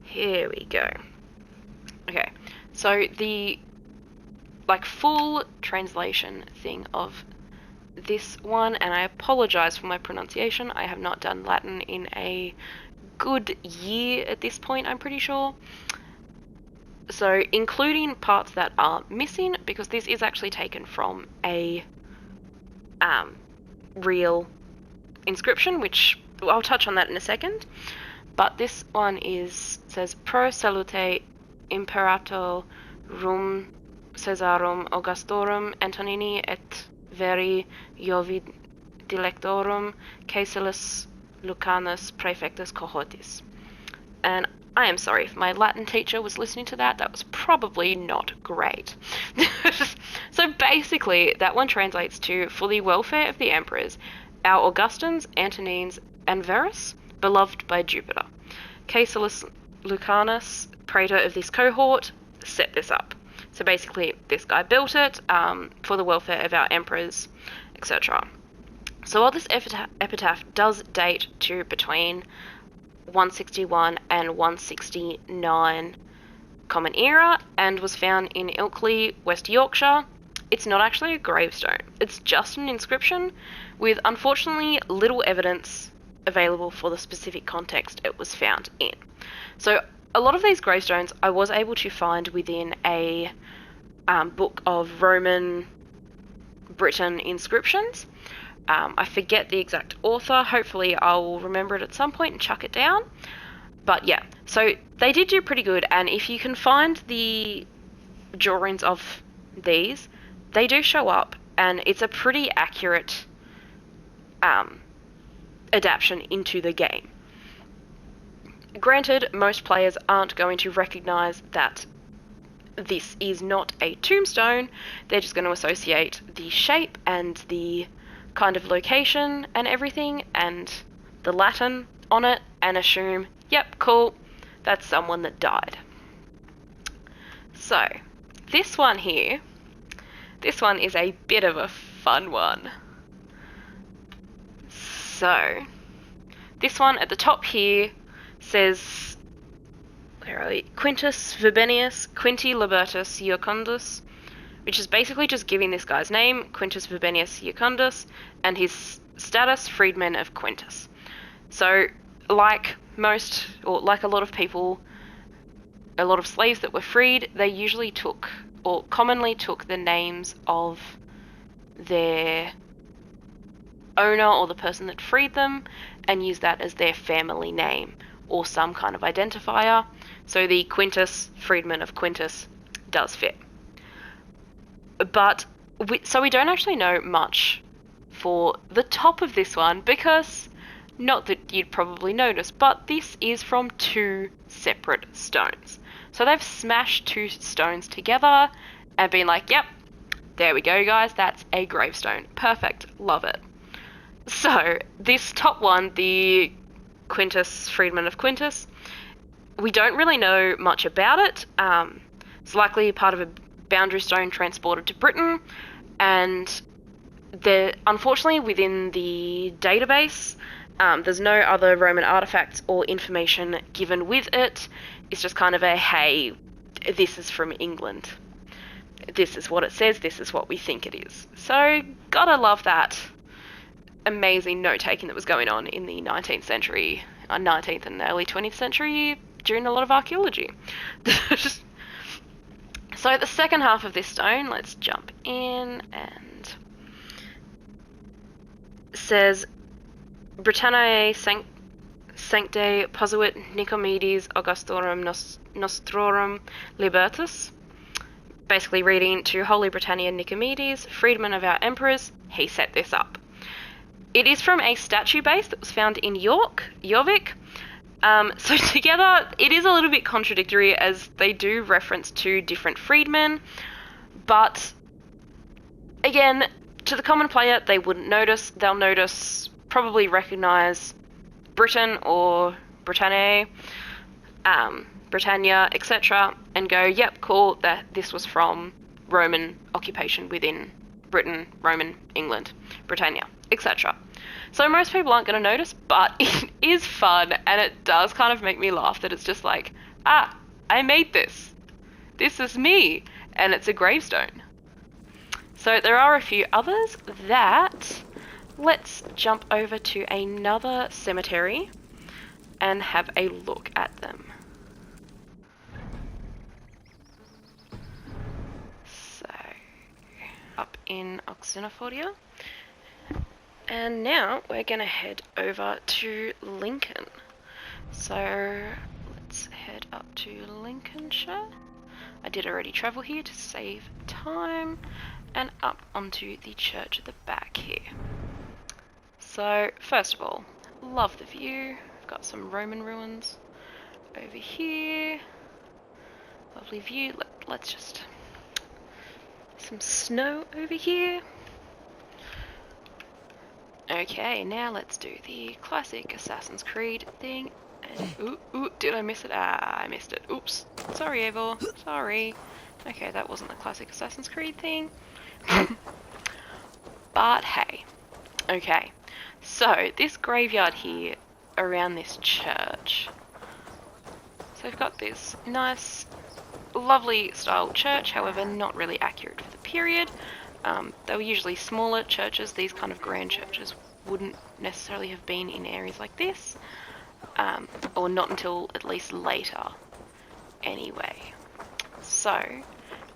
Here we go. Okay, so the full translation thing of this one, and I apologize for my pronunciation, I have not done Latin in a good year at this point, I'm pretty sure. So, including parts that are missing, because this is actually taken from a real inscription, which I'll touch on that in a second. But this one says Pro salute imperator rum Caesarum Augustorum Antonini et veri Jovid dilectorum Caecilius Lucanus praefectus cohortis. And I am sorry if my Latin teacher was listening to that. That was probably not great. So basically, that one translates to, for the welfare of the emperors, our Augustans, Antonines, and Verus, beloved by Jupiter. Caecilius Lucanus, praetor of this cohort, set this up. So basically, this guy built it for the welfare of our emperors, etc. So while this epitaph does date to between 161 and 169 Common Era and was found in Ilkley, West Yorkshire, it's not actually a gravestone. It's just an inscription with, unfortunately, little evidence available for the specific context it was found in. So a lot of these gravestones I was able to find within a book of Roman Britain inscriptions. I forget the exact author. Hopefully I'll remember it at some point and chuck it down. But yeah, so they did do pretty good, and if you can find the drawings of these, they do show up, and it's a pretty accurate adaptation into the game. Granted, most players aren't going to recognise that this is not a tombstone. They're just going to associate the shape and the kind of location and everything and the Latin on it and assume, yep, cool, that's someone that died. So, this one here, this one is a bit of a fun one. So, this one at the top here says, where are we? Quintus Verbenius Quinti Libertus Iacundus, which is basically just giving this guy's name, Quintus Verbenius Iacundus, and his status, freedman of Quintus. So, like most, or like a lot of people, a lot of slaves that were freed, they usually took, or commonly took, the names of their owner or the person that freed them and used that as their family name or some kind of identifier. So the Quintus, freedman of Quintus, does fit. But, so we don't actually know much for the top of this one because, not that you'd probably notice, but this is from 2 separate stones. So they've smashed 2 stones together and been like, yep, there we go guys, that's a gravestone. Perfect, love it. So, this top one, the Quintus, freedman of Quintus, we don't really know much about it. It's likely part of a boundary stone transported to Britain, and unfortunately within the database, there's no other Roman artifacts or information given with it. It's just kind of a, hey, this is from England. This is what it says, this is what we think it is. So, gotta love that amazing note-taking that was going on in the 19th century, 19th and early 20th century during a lot of archaeology. So the second half of this stone, let's jump in, and says Britanniae Sanctae Posuit Nicomedes Augustorum Nostrorum Libertus. Basically reading, to Holy Britannia Nicomedes, freedman of our emperors, he set this up. It is from a statue base that was found in Jorvik. So together, it is a little bit contradictory as they do reference 2 different freedmen, but again, to the common player, they wouldn't notice. They'll notice, probably recognise Britain or Britannia, Britannia, etc., and go, yep, cool, that this was from Roman occupation within Britain, Roman, England, Britannia, etc. So most people aren't going to notice, but it is fun, and it does kind of make me laugh that it's just like, ah, I made this. This is me, and it's a gravestone. So there are a few others that, let's jump over to another cemetery and have a look at them. So, up in Oxenofordia. And now we're going to head over to Lincoln. So let's head up to Lincolnshire. I did already travel here to save time, and up onto the church at the back here. So first of all, love the view. I've got some Roman ruins over here. Lovely view. Let's just, some snow over here. Okay, now let's do the classic Assassin's Creed thing. And, ooh, did I miss it? Ah, I missed it. Oops. Sorry, Eivor. Sorry. Okay, that wasn't the classic Assassin's Creed thing. But hey. Okay. So, this graveyard here around this church. So we've got this nice, lovely style church, however not really accurate for the period. They were usually smaller churches. These kind of grand churches wouldn't necessarily have been in areas like this, or not until at least later Anyway, so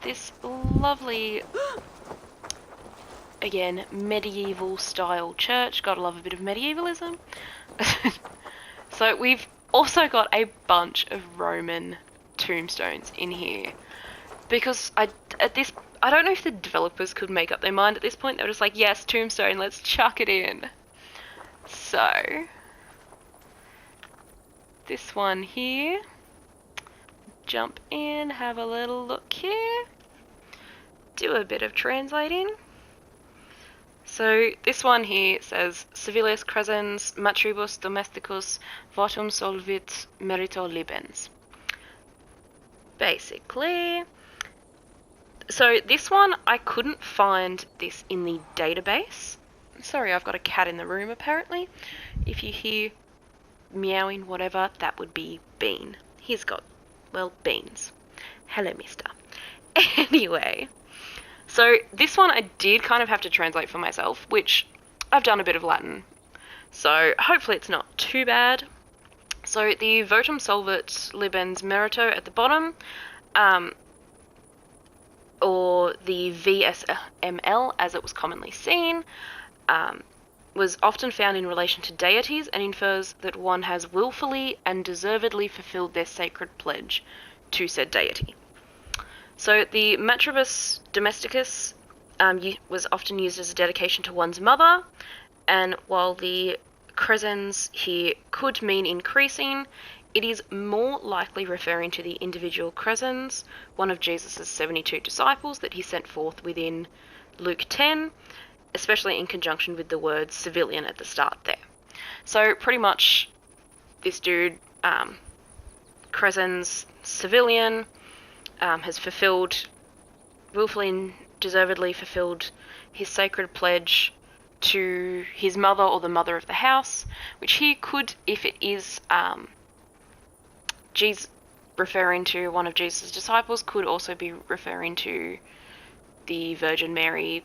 this lovely, again, medieval style church. Gotta love a bit of medievalism. So we've also got a bunch of Roman tombstones in here, because I don't know if the developers could make up their mind at this point. They were just like, yes, tombstone, let's chuck it in. So this one here, jump in, have a little look here, do a bit of translating. So this one here says Civilis crescens matribus domesticus votum solvit merito libens. Basically, so this one, I couldn't find this in the database. Sorry, I've got a cat in the room apparently. If you hear meowing, whatever, that would be Bean. He's got, well, beans. Hello, mister. Anyway, so this one I did kind of have to translate for myself, which I've done a bit of Latin, so hopefully it's not too bad. So the votum solvit libens merito at the bottom, or the VSML as it was commonly seen, was often found in relation to deities and infers that one has willfully and deservedly fulfilled their sacred pledge to said deity. So the matribus domesticus was often used as a dedication to one's mother, and while the crescens here could mean increasing, it is more likely referring to the individual crescens, one of Jesus' 72 disciples that he sent forth within Luke 10, especially in conjunction with the word civilian at the start there. So pretty much this dude, crescens civilian, has fulfilled, willfully and deservedly fulfilled his sacred pledge to his mother or the mother of the house, which he could, if it is Jesus referring to one of Jesus' disciples, could also be referring to the Virgin Mary.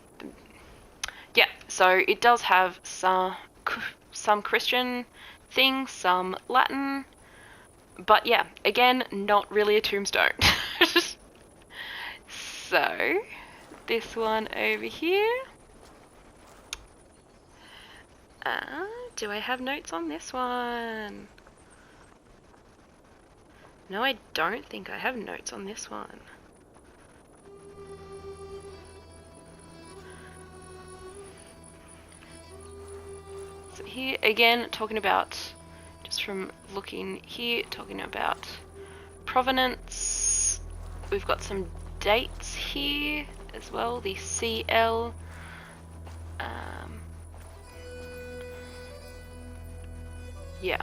Yeah, so it does have some Christian things, some Latin, but yeah, again, not really a tombstone. So, this one over here. Do I have notes on this one? No, I don't think I have notes on this one. So here, again, talking about, just from looking here, talking about provenance. We've got some dates here as well, the CL. Yeah.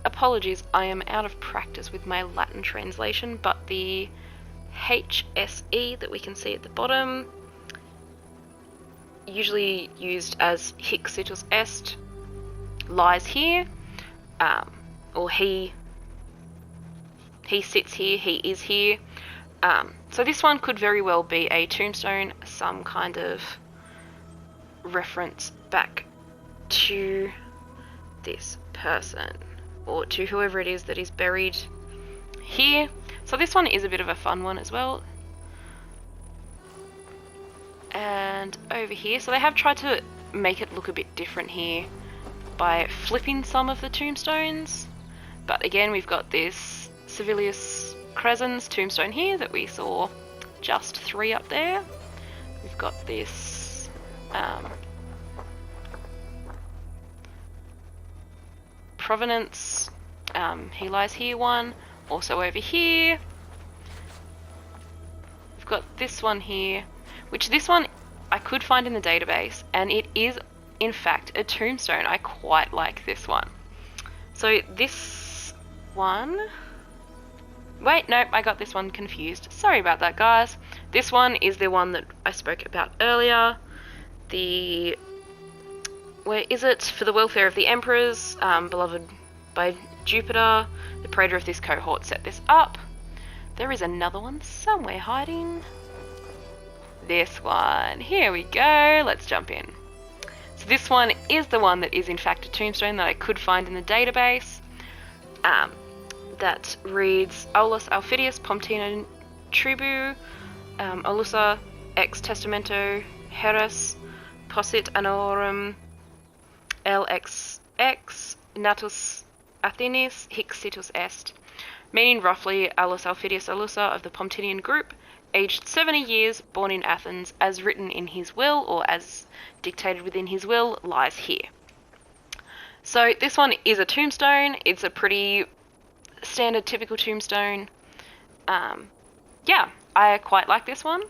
Apologies, I am out of practice with my Latin translation, but the HSE that we can see at the bottom, usually used as hic situs est, lies here, or he sits here, he is here. So this one could very well be a tombstone, some kind of reference back to this person, or to whoever it is that is buried here. So this one is a bit of a fun one as well. And over here, so they have tried to make it look a bit different here by flipping some of the tombstones. But again, we've got this Civilius Crescens tombstone here that we saw just 3 up there. We've got this Provenance, he lies here one, also over here. We've got this one here, which this one I could find in the database, and it is in fact a tombstone. I quite like this one. So this one, wait, nope, I got this one confused. Sorry about that, guys. This one is the one that I spoke about earlier. The, where is it? For the welfare of the emperors, beloved by Jupiter, the praetor of this cohort set this up. There is another one somewhere hiding. This one, here we go, let's jump in. So this one is the one that is in fact a tombstone that I could find in the database. that reads Aulus Aufidius Pomptina Tribu Aulusa ex testamento Heres possit annorum LXX natus Athenis hic situs est, meaning roughly Aulus Aufidius Aulusa of the Pomptinian group, aged 70 years, born in Athens, as written in his will, or as dictated within his will, lies here. So this one is a tombstone. It's a pretty standard, typical tombstone. Yeah, I quite like this one,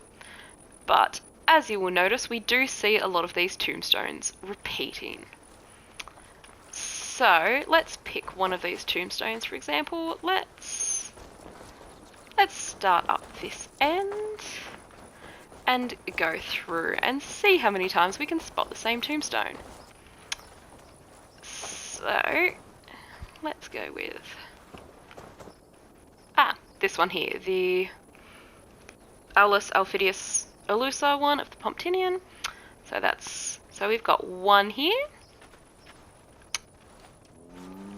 but as you will notice, we do see a lot of these tombstones repeating. So let's pick one of these tombstones, for example. Let's start up this end and go through and see how many times we can spot the same tombstone. So let's go with this one here, the Aulus Aufidius Aulusa one of the Pomptinian. So we've got one here.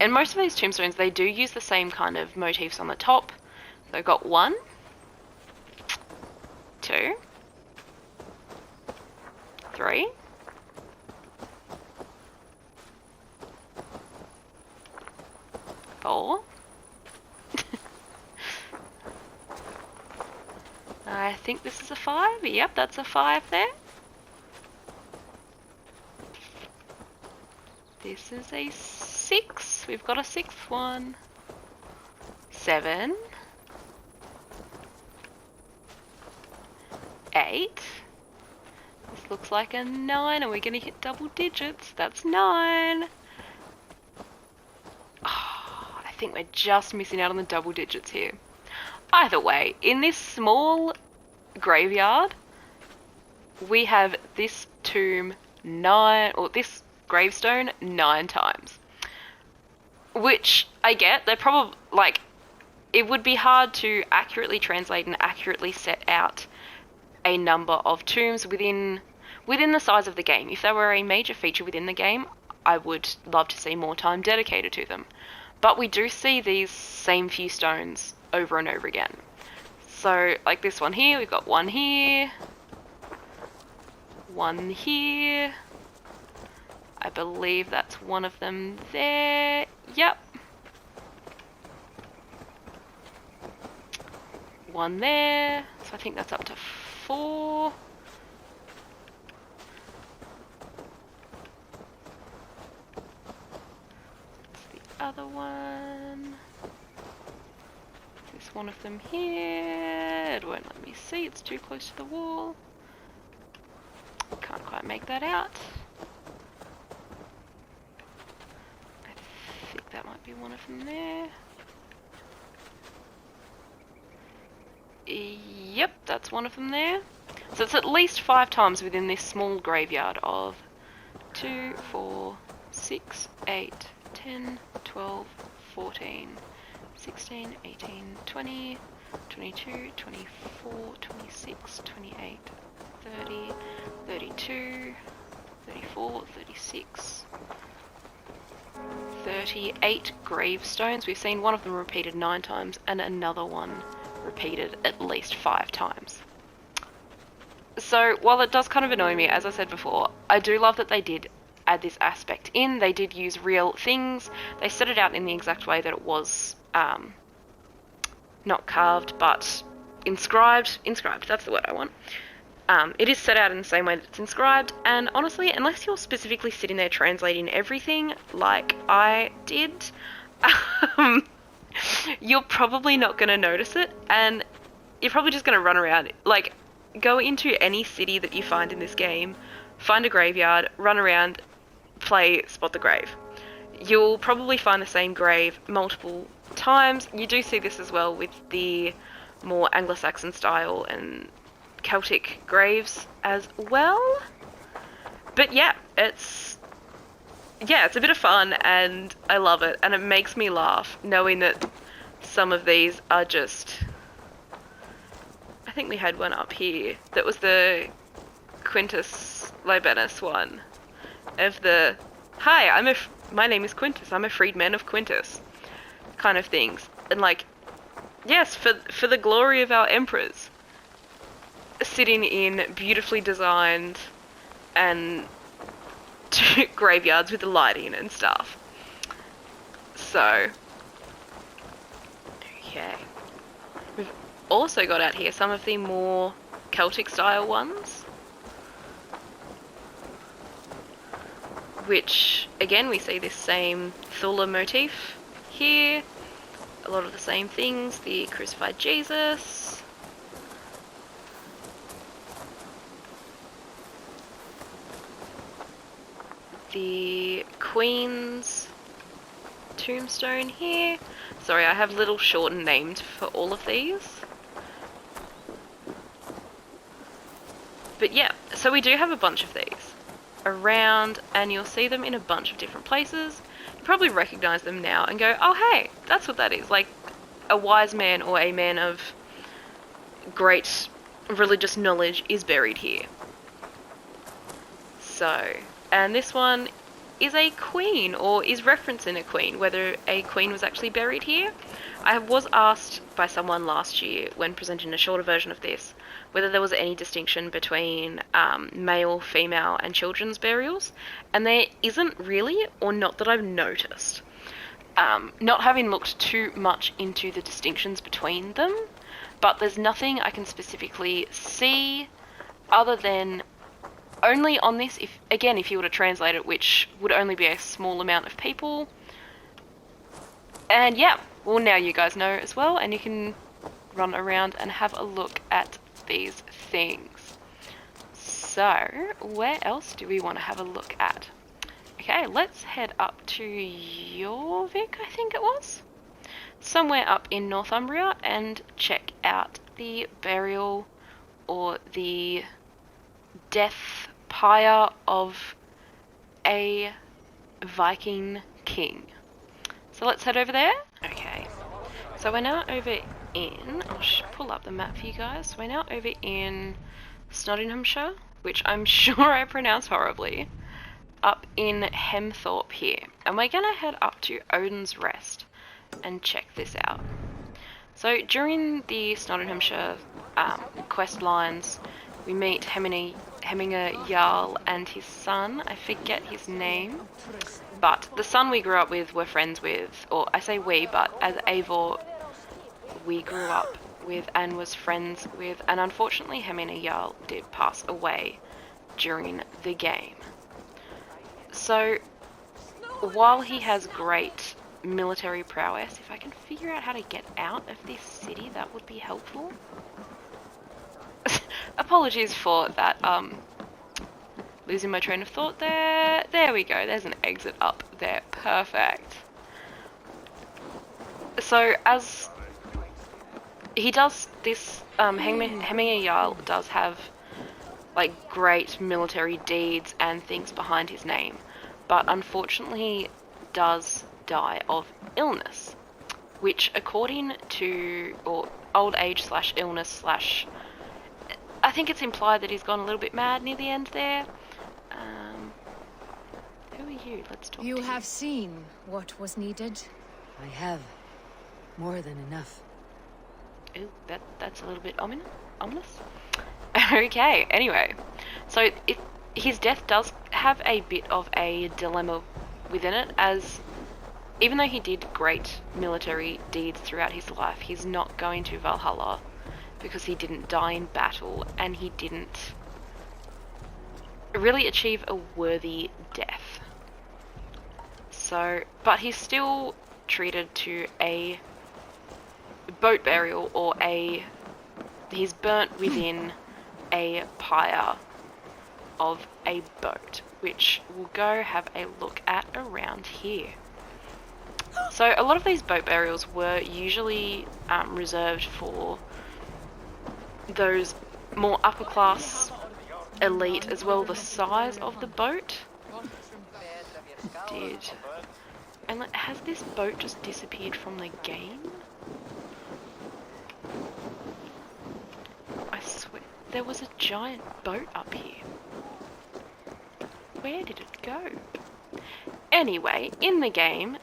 And most of these tombstones, they do use the same kind of motifs on the top. So I've got 1, 2, 3, 4. I think this is a 5. Yep, that's a 5 there. This is a 6. We've got a 6th one. 7. 8. This looks like a 9. Are we going to hit double digits? That's 9. Oh, I think we're just missing out on the double digits here. Either way, in this small graveyard, we have this this gravestone 9 times. Which, I get, they're probably, like, it would be hard to accurately translate and accurately set out a number of tombs within the size of the game. If they were a major feature within the game, I would love to see more time dedicated to them. But we do see these same few stones over and over again. So, like this one here, we've got 1 here, 1 here. I believe that's one of them there. Yep. 1 there. So I think that's up to 4. That's the other one. There's one of them here. It won't let me see. It's too close to the wall. Can't quite make that out. I think that might be one of them there. Yep, that's one of them there. So it's at least 5 times within this small graveyard of 2, 4, 6, 8, 10, 12, 14, 16, 18, 20, 22, 24, 26, 28, 30, 32, 34, 36, 38 gravestones. We've seen one of them repeated 9 times and another one repeated at least 5 times. So while it does kind of annoy me, as I said before, I do love that they did add this aspect in. They did use real things. They set it out in the exact way that it was not carved, but inscribed. Inscribed, that's the word I want. It is set out in the same way that it's inscribed, and honestly, unless you're specifically sitting there translating everything like I did, you're probably not going to notice it, and you're probably just going to run around. Like, go into any city that you find in this game, find a graveyard, run around, play Spot the Grave. You'll probably find the same grave multiple times. You do see this as well with the more Anglo-Saxon style and Celtic graves as well. But yeah, it's a bit of fun, and I love it, and it makes me laugh knowing that some of these are just... I think we had one up here that was the Quintus Libanus one of the, hi, my name is Quintus, I'm a freedman of Quintus kind of things. And like, yes, for the glory of our emperors, sitting in beautifully designed and graveyards with the lighting and stuff. So, okay. We've also got out here some of the more Celtic style ones, which again we see this same Thula motif here. A lot of the same things, the crucified Jesus. The Queen's tombstone here. Sorry, I have little shortened names for all of these. But yeah, so we do have a bunch of these around, and you'll see them in a bunch of different places. You probably recognize them now and go, oh hey, that's what that is. Like a wise man or a man of great religious knowledge is buried here. So, and this one is a queen, or is referencing a queen, whether a queen was actually buried here. I was asked by someone last year when presenting a shorter version of this whether there was any distinction between male, female and children's burials, and there isn't really, or not that I've noticed. Not having looked too much into the distinctions between them, but there's nothing I can specifically see other than only on this, if you were to translate it, which would only be a small amount of people. And yeah, well now you guys know as well, and you can run around and have a look at these things. So, where else do we want to have a look at? Okay, let's head up to Jorvik, I think it was. Somewhere up in Northumbria, and check out the burial or the death pyre of a Viking king. So let's head over there. Okay, so we're now over in, I'll pull up the map for you guys. So we're now over in Snottinghamshire, which I'm sure I pronounce horribly, up in Hemthorpe here. And we're gonna head up to Odin's Rest and check this out. So during the Snottinghamshire quest lines, we meet Hemminger Jarl and his son. I forget his name, but the son we grew up with, we're friends with, or I say we, but as Eivor, we grew up with and was friends with, and unfortunately Hemminger Jarl did pass away during the game. So while he has great military prowess, if I can figure out how to get out of this city, that would be helpful. Apologies for that, losing my train of thought there. There we go, there's an exit up there, perfect. So as he does this, Hemminger Jarl does have like great military deeds and things behind his name, but unfortunately does die of illness, which according to, or old age / illness / I think it's implied that he's gone a little bit mad near the end there. Who are you? Let's talk to you. You have seen what was needed? I have. More than enough. Ooh, that's a little bit ominous. Okay, anyway. So his death does have a bit of a dilemma within it, as even though he did great military deeds throughout his life, he's not going to Valhalla because he didn't die in battle and he didn't really achieve a worthy death. So, but he's still treated to a boat burial, or he's burnt within a pyre of a boat, which we'll go have a look at around here. So a lot of these boat burials were usually reserved for those more upper class elite, as well the size of the boat did. And has this boat just disappeared from the game? I swear there was a giant boat up here. Where did it go? Anyway, in the game,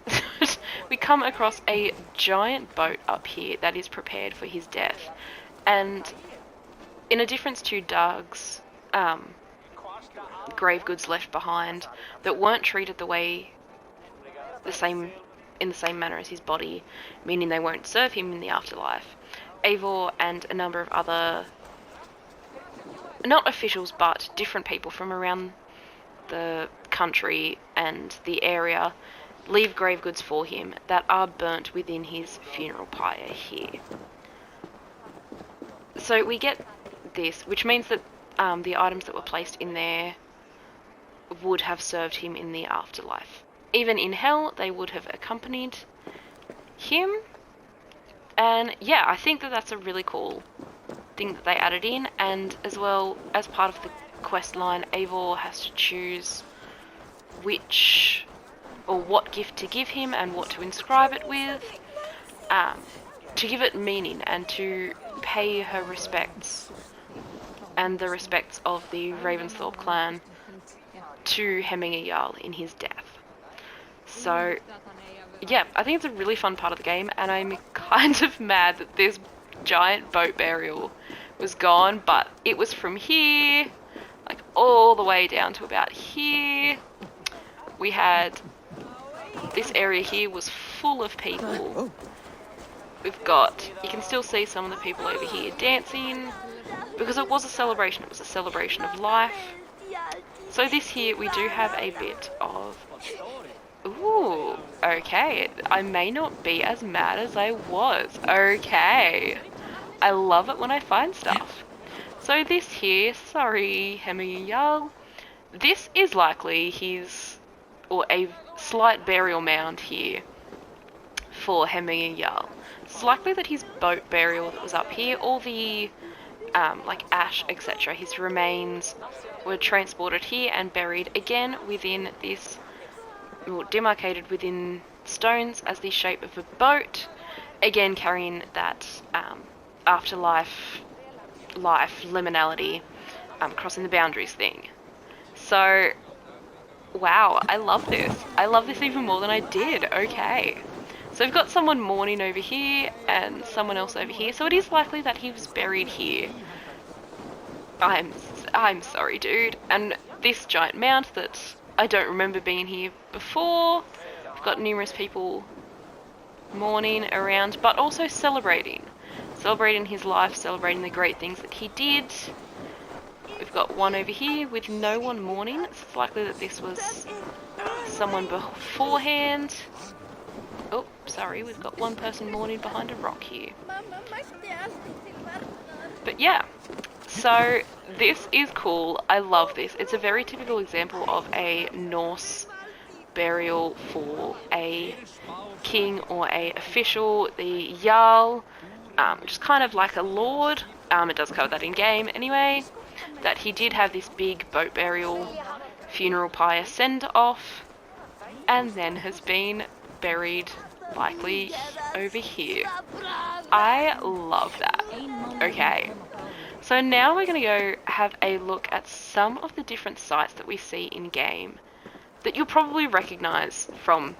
we come across a giant boat up here that is prepared for his death. And in a difference to Doug's grave goods left behind that weren't treated in the same manner as his body, meaning they won't serve him in the afterlife, Eivor and a number of other, not officials, but different people from around the country and the area leave grave goods for him that are burnt within his funeral pyre here. So we get this, which means that the items that were placed in there would have served him in the afterlife. Even in hell, they would have accompanied him. And yeah, I think that that's a really cool thing that they added in. And as well, as part of the quest line, Eivor has to choose which or what gift to give him and what to inscribe it with, to give it meaning and to pay her respects and the respects of the Ravensthorpe clan to Hemminger Jarl in his death. So yeah, I think it's a really fun part of the game, and I'm kind of mad that this giant boat burial was gone, but it was from here, like all the way down to about here. We had, this area here was full of people. We've got, you can still see some of the people over here dancing, because it was a celebration of life. So this here, we do have a bit of, ooh, okay, I may not be as mad as I was, okay. I love it when I find stuff. So this here, sorry, Hemminger Jarl, this is likely his, or a slight burial mound here for Hemminger Jarl. It's likely that his boat burial that was up here, all the like ash, etc., his remains were transported here and buried again within this, or demarcated within stones as the shape of a boat, again carrying that afterlife, life, liminality, crossing the boundaries thing. So, wow, I love this. I love this even more than I did. Okay. So we've got someone mourning over here and someone else over here. So it is likely that he was buried here. I'm sorry, dude. And this giant mound that I don't remember being here before. We've got numerous people mourning around, but also celebrating. Celebrating his life, celebrating the great things that he did. We've got one over here with no one mourning. It's likely that this was someone beforehand. Oh, sorry, we've got one person mourning behind a rock here. But yeah, so this is cool. I love this. It's a very typical example of a Norse burial for a king or a official. The Jarl, which is kind of like a lord. It does cover that in game anyway. That he did have this big boat burial, funeral pyre send off, and then has been buried likely over here. I love that. Okay, so now we're going to go have a look at some of the different sites that we see in game that you'll probably recognize from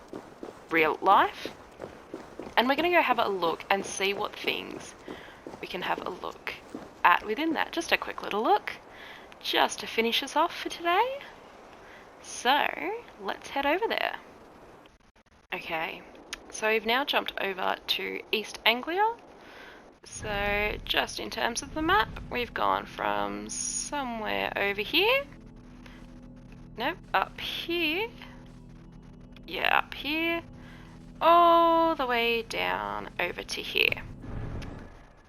real life, and we're going to go have a look and see what things we can have a look at within that. Just a quick little look just to finish us off for today. So let's head over there. Okay, so we've now jumped over to East Anglia. So just in terms of the map, we've gone from somewhere over here. Nope, up here. Yeah, up here. All the way down over to here.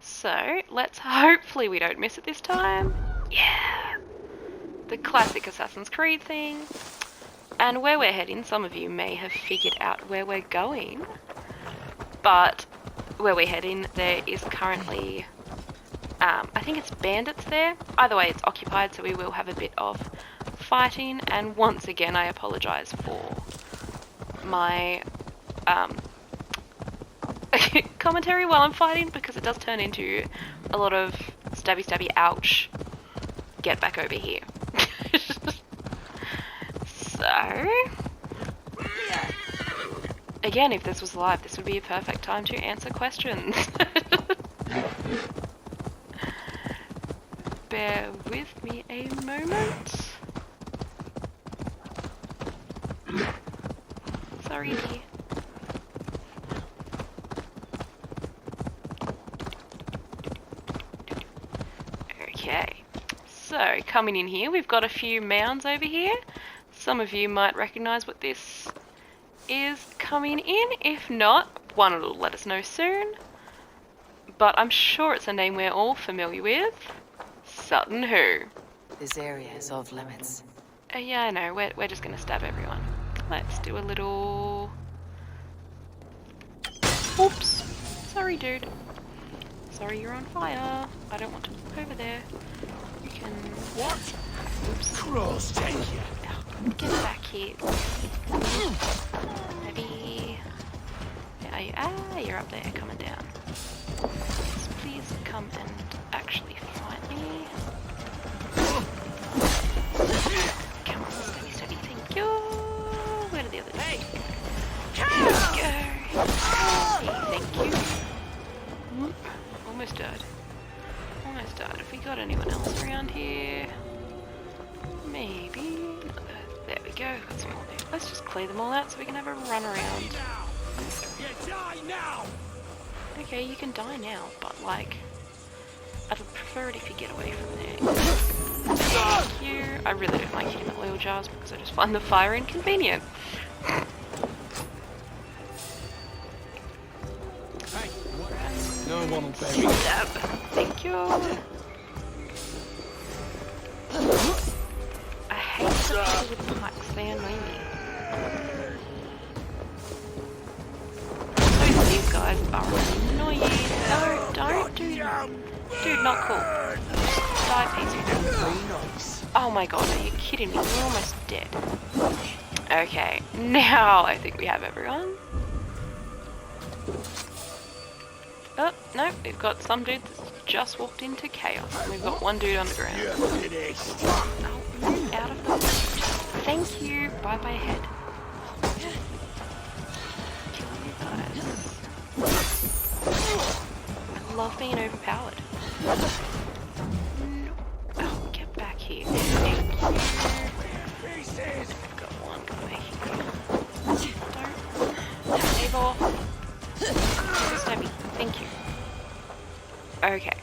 So let's hopefully we don't miss it this time. Yeah, the classic Assassin's Creed thing. And where we're heading, some of you may have figured out where we're going, but where we're heading, there is currently, I think it's bandits there. Either way, it's occupied, so we will have a bit of fighting. And once again, I apologise for my commentary while I'm fighting, because it does turn into a lot of stabby stabby, ouch, get back over here. So Again, if this was live, this would be a perfect time to answer questions. Bear with me a moment. Sorry, dear. Okay, so coming in here, we've got a few mounds over here. Some of you might recognise what this is coming in. If not, one will let us know soon. But I'm sure it's a name we're all familiar with. Sutton Hoo. This area is off limits. Yeah, I know, we're just gonna stab everyone. Let's do a little... Oops. Sorry, dude. Sorry you're on fire. I don't want to look over there. You can... What? Oops. Cross, take you. Get back here. Maybe... Yeah, you're up there, coming down. Yes, please come and actually fight me. Come on, steady, steady, thank you. Where are the others? Hey! Let's go. Hey, thank you. Whoop. Almost died. Almost died. Have we got anyone else around here? Maybe. There we go. Got some more there. Let's just clear them all out so we can have a run around. You die now! Okay, you can die now, but like, I'd prefer it if you get away from there. Thank you. I really don't like hitting the oil jars because I just find the fire inconvenient. Hey, no one will bury you. Stab. Thank you. I hate the people with pikes, they annoy me. These guys are annoying. No, don't do that. Dude, not cool. Die peacefully. Oh my god, are you kidding me? We're almost dead. Okay, now I think we have everyone. Oh, no, we've got some dude that's just walked into chaos. We've got one dude underground. Oh, move out of the way. Thank you. Bye bye head. Kill you guys. I love being overpowered. No. Oh, get back here. Thank you. I've got one guy here. Don't. Save off. Stabby. Thank you. Okay.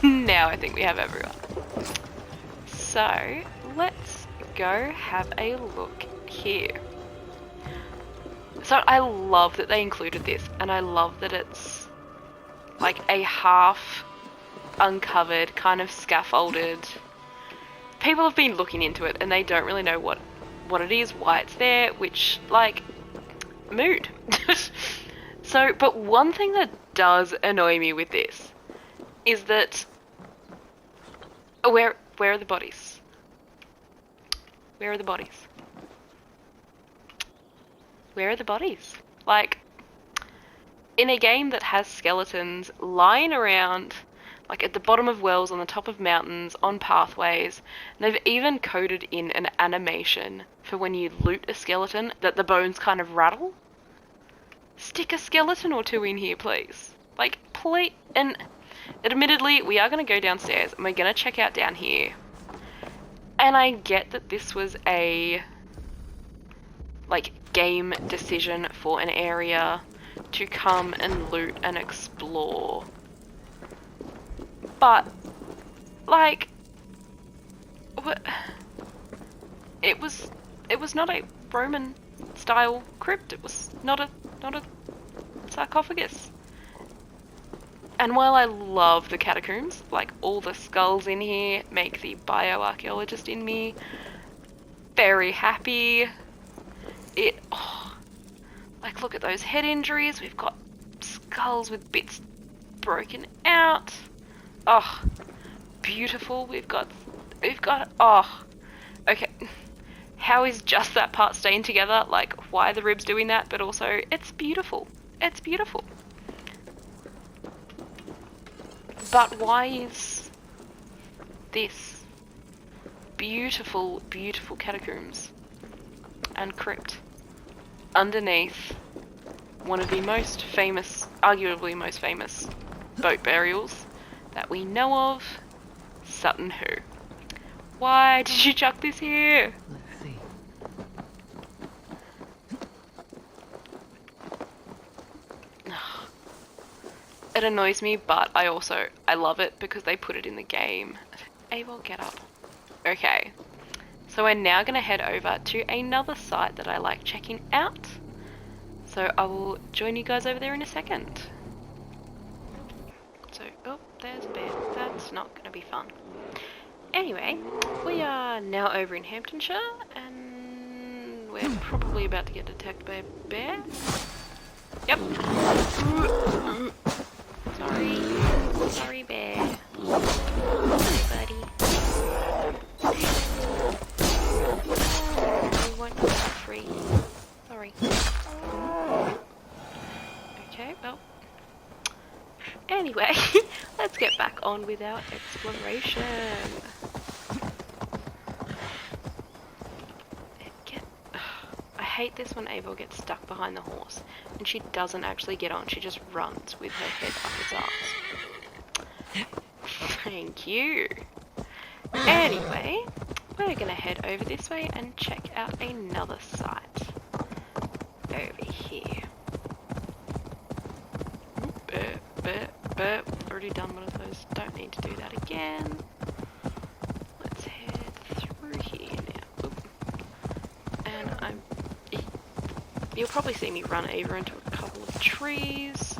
Now I think we have everyone. So, let's go have a look here. So I love that they included this, and I love that it's like a half uncovered, kind of scaffolded. People have been looking into it and they don't really know what it is, why it's there, which, like, mood. So, but one thing that does annoy me with this is that where are the bodies? Where are the bodies? Where are the bodies? Like, in a game that has skeletons lying around, like at the bottom of wells, on the top of mountains, on pathways, and they've even coded in an animation for when you loot a skeleton that the bones kind of rattle. Stick a skeleton or two in here, please. Like, please. And admittedly, we are going to go downstairs and we're going to check out down here. And I get that this was a, like, game decision for an area to come and loot and explore. But, like, it was not a Roman style crypt. It was not a sarcophagus. And while I love the catacombs, like, all the skulls in here make the bioarchaeologist in me very happy. Like, look at those head injuries. We've got skulls with bits broken out. Oh, beautiful. We've got, oh, okay. How is just that part staying together? Like, why are the ribs doing that? But also, it's beautiful. It's beautiful. But why is this beautiful, beautiful catacombs and crypt underneath one of the most famous, arguably most famous boat burials that we know of, Sutton Hoo. Why did you chuck this here? Let's see. It annoys me, but I love it because they put it in the game. Abel, get up. Okay, so we're now going to head over to another site that I like checking out. So I will join you guys over there in a second. So, oh, there's a bear. That's not going to be fun. Anyway, we are now over in Hamptonshire, and we're probably about to get attacked by a bear. Yep. Sorry. Sorry, bear. Sorry, buddy. You won't be free. Sorry. Okay, well. Anyway, let's get back on with our exploration. I hate this when Abel gets stuck behind the horse and she doesn't actually get on, she just runs with her head up its arse. Thank you. Anyway, we're gonna head over this way and check out another site. Over here. Already done one of those, don't need to do that again. Let's head through here now. Oop. And you'll probably see me run over into a couple of trees.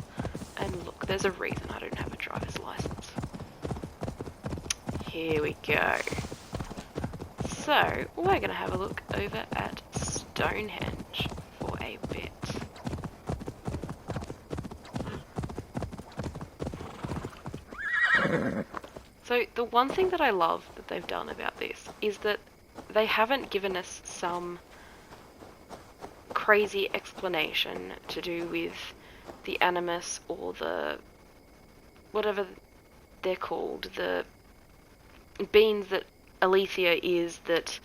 And look, there's a reason I don't have a driver's license. Here we go. So, we're going to have a look over at Stonehenge for a bit. So, the one thing that I love that they've done about this is that they haven't given us some crazy explanation to do with the animus or the whatever they're called, the beings that Aletheia is, that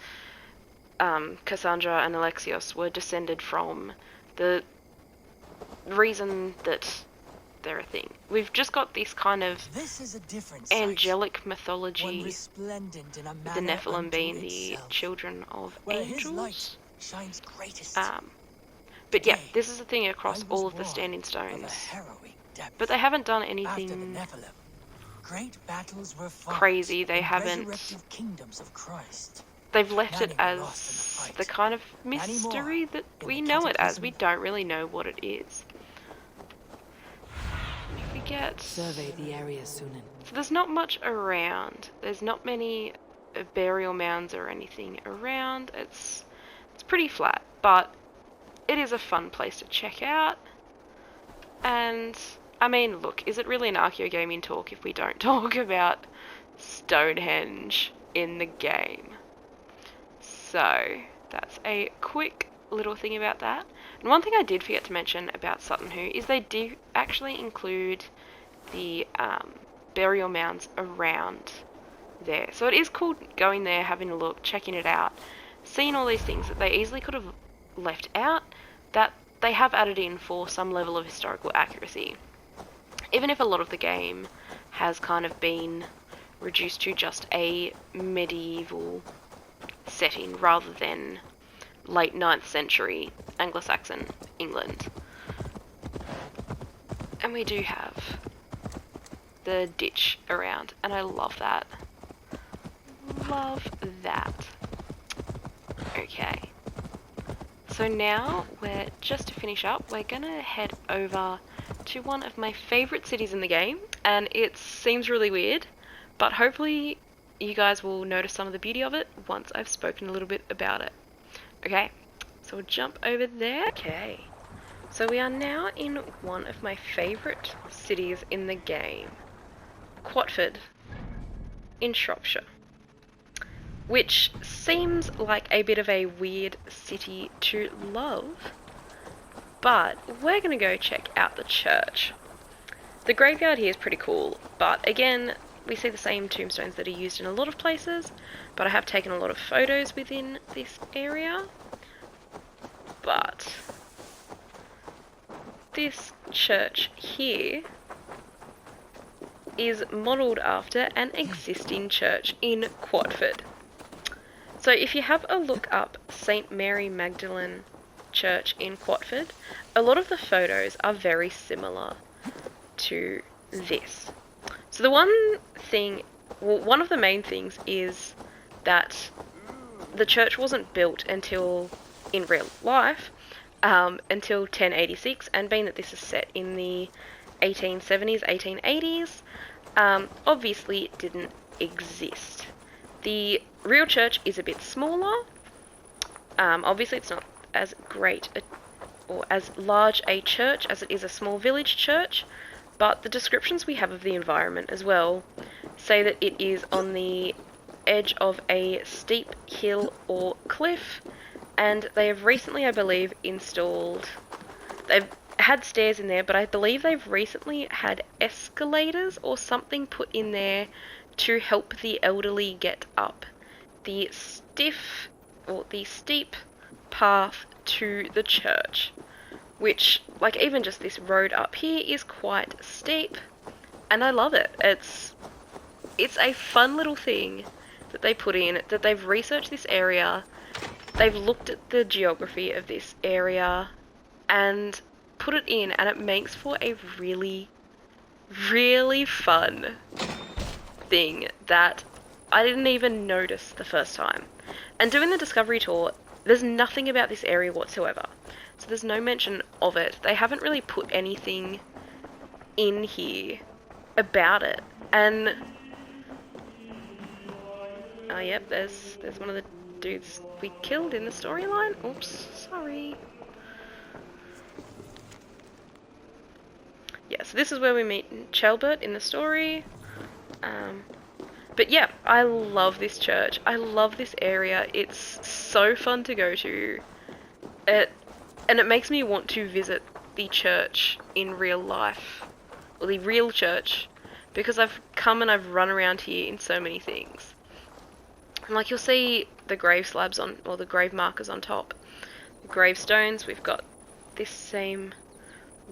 Cassandra and Alexios were descended from, the reason that they're a thing. We've just got this kind of angelic mythology, with the Nephilim being the children of angels. But yeah, this is the thing across all of the standing stones. But they haven't done anything crazy. They haven't. They've left it as the kind of mystery that we know it as. We don't really know what it is. If we get... Survey the area, Sunan. So there's not much around. There's not many burial mounds or anything around. It's pretty flat, but it is a fun place to check out. And I mean, look, is it really an Archeo gaming talk if we don't talk about Stonehenge in the game? So that's a quick little thing about that. And one thing I did forget to mention about Sutton Hoo is they do actually include the burial mounds around there. So it is cool going there, having a look, checking it out, seeing all these things that they easily could have left out, that they have added in for some level of historical accuracy. Even if a lot of the game has kind of been reduced to just a medieval setting rather than late 9th century Anglo-Saxon England. And we do have the ditch around, and I love that. Love that. Okay. So now, just to finish up, we're gonna head over to one of my favourite cities in the game, and it seems really weird, but hopefully you guys will notice some of the beauty of it once I've spoken a little bit about it. Okay, so we'll jump over there. Okay, so we are now in one of my favourite cities in the game, Quatford, in Shropshire. Which seems like a bit of a weird city to love, but we're going to go check out the church. The graveyard here is pretty cool, but again, we see the same tombstones that are used in a lot of places, but I have taken a lot of photos within this area. But this church here is modelled after an existing church in Quatford. So if you have a look up St Mary Magdalene Church in Quatford, a lot of the photos are very similar to this. So the one of the main things is that the church wasn't built until, in real life, until 1086, and being that this is set in the 1870s, 1880s, obviously it didn't exist. The real church is a bit smaller. Obviously it's not as great or as large a church as it is a small village church, but the descriptions we have of the environment as well say that it is on the edge of a steep hill or cliff, and they have recently, I believe, they've had stairs in there, but I believe they've recently had escalators or something put in there to help the elderly get up the steep path to the church, which, like, even just this road up here is quite steep, and I love it. It's a fun little thing that they put in, that they've researched this area, they've looked at the geography of this area, and put it in, and it makes for a really, really fun thing that I didn't even notice the first time. And doing the discovery tour, there's nothing about this area whatsoever. So there's no mention of it. They haven't really put anything in here about it. And oh yep, there's one of the dudes we killed in the storyline. Oops, sorry. Yeah, so this is where we meet Chelbert in the story. But yeah, I love this church. I love this area. It's so fun to go to. And it makes me want to visit the church in real life. Or the real church. Because I've come and I've run around here in so many things. And like, you'll see the grave slabs or the grave markers on top. The gravestones, we've got this same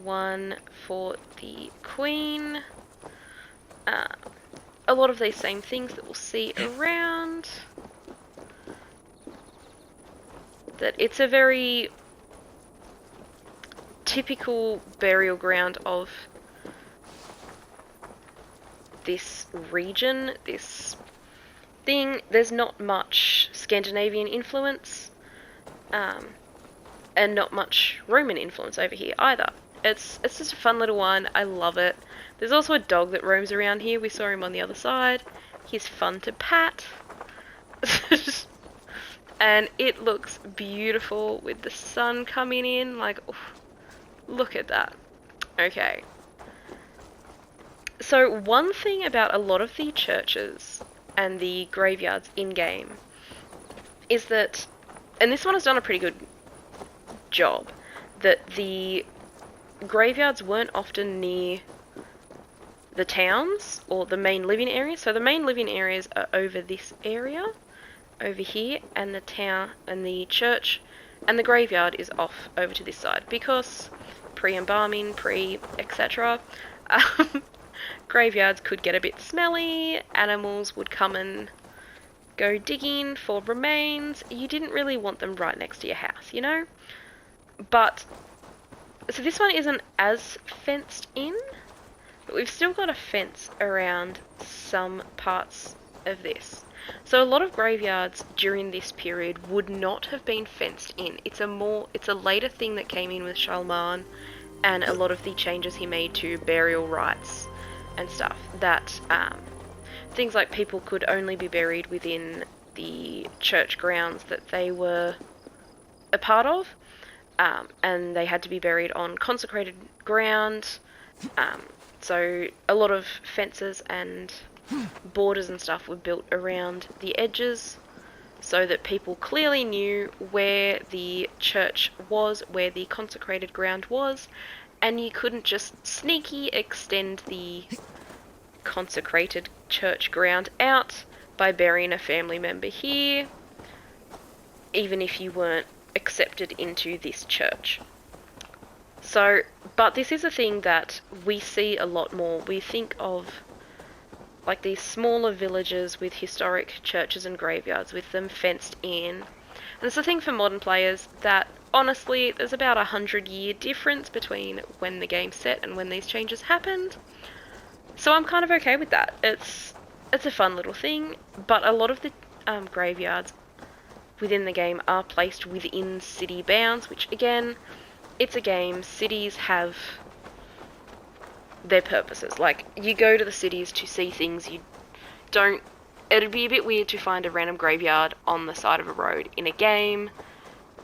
one for the Queen. A lot of these same things that we'll see around. That it's a very typical burial ground of this region, this thing. There's not much Scandinavian influence, and not much Roman influence over here either. It's just a fun little one. I love it. There's also a dog that roams around here. We saw him on the other side. He's fun to pat. And it looks beautiful with the sun coming in. Like, oof, look at that. Okay. So one thing about a lot of the churches and the graveyards in-game is that, and this one has done a pretty good job, that the graveyards weren't often near the towns or the main living areas. So the main living areas are over this area, over here, and the town and the church and the graveyard is off over to this side, because pre-embalming, etc. Graveyards could get a bit smelly, animals would come and go digging for remains. You didn't really want them right next to your house, you know? But so this one isn't as fenced in, but we've still got a fence around some parts of this. So a lot of graveyards during this period would not have been fenced in. It's a later thing that came in with Charlemagne and a lot of the changes he made to burial rites and stuff. That things like people could only be buried within the church grounds that they were a part of. And they had to be buried on consecrated ground. So a lot of fences and borders and stuff were built around the edges so that people clearly knew where the church was, where the consecrated ground was, and you couldn't just sneaky extend the consecrated church ground out by burying a family member here, even if you weren't accepted into this church. So, but this is a thing that we see a lot more. We think of like these smaller villages with historic churches and graveyards with them fenced in. And it's the thing for modern players that honestly there's about 100-year difference between when the game's set and when these changes happened. So I'm kind of okay with that. It's a fun little thing, but a lot of the graveyards within the game are placed within city bounds, which again, it's a game. Cities have their purposes. Like, you go to the cities to see things you don't... It'd be a bit weird to find a random graveyard on the side of a road in a game,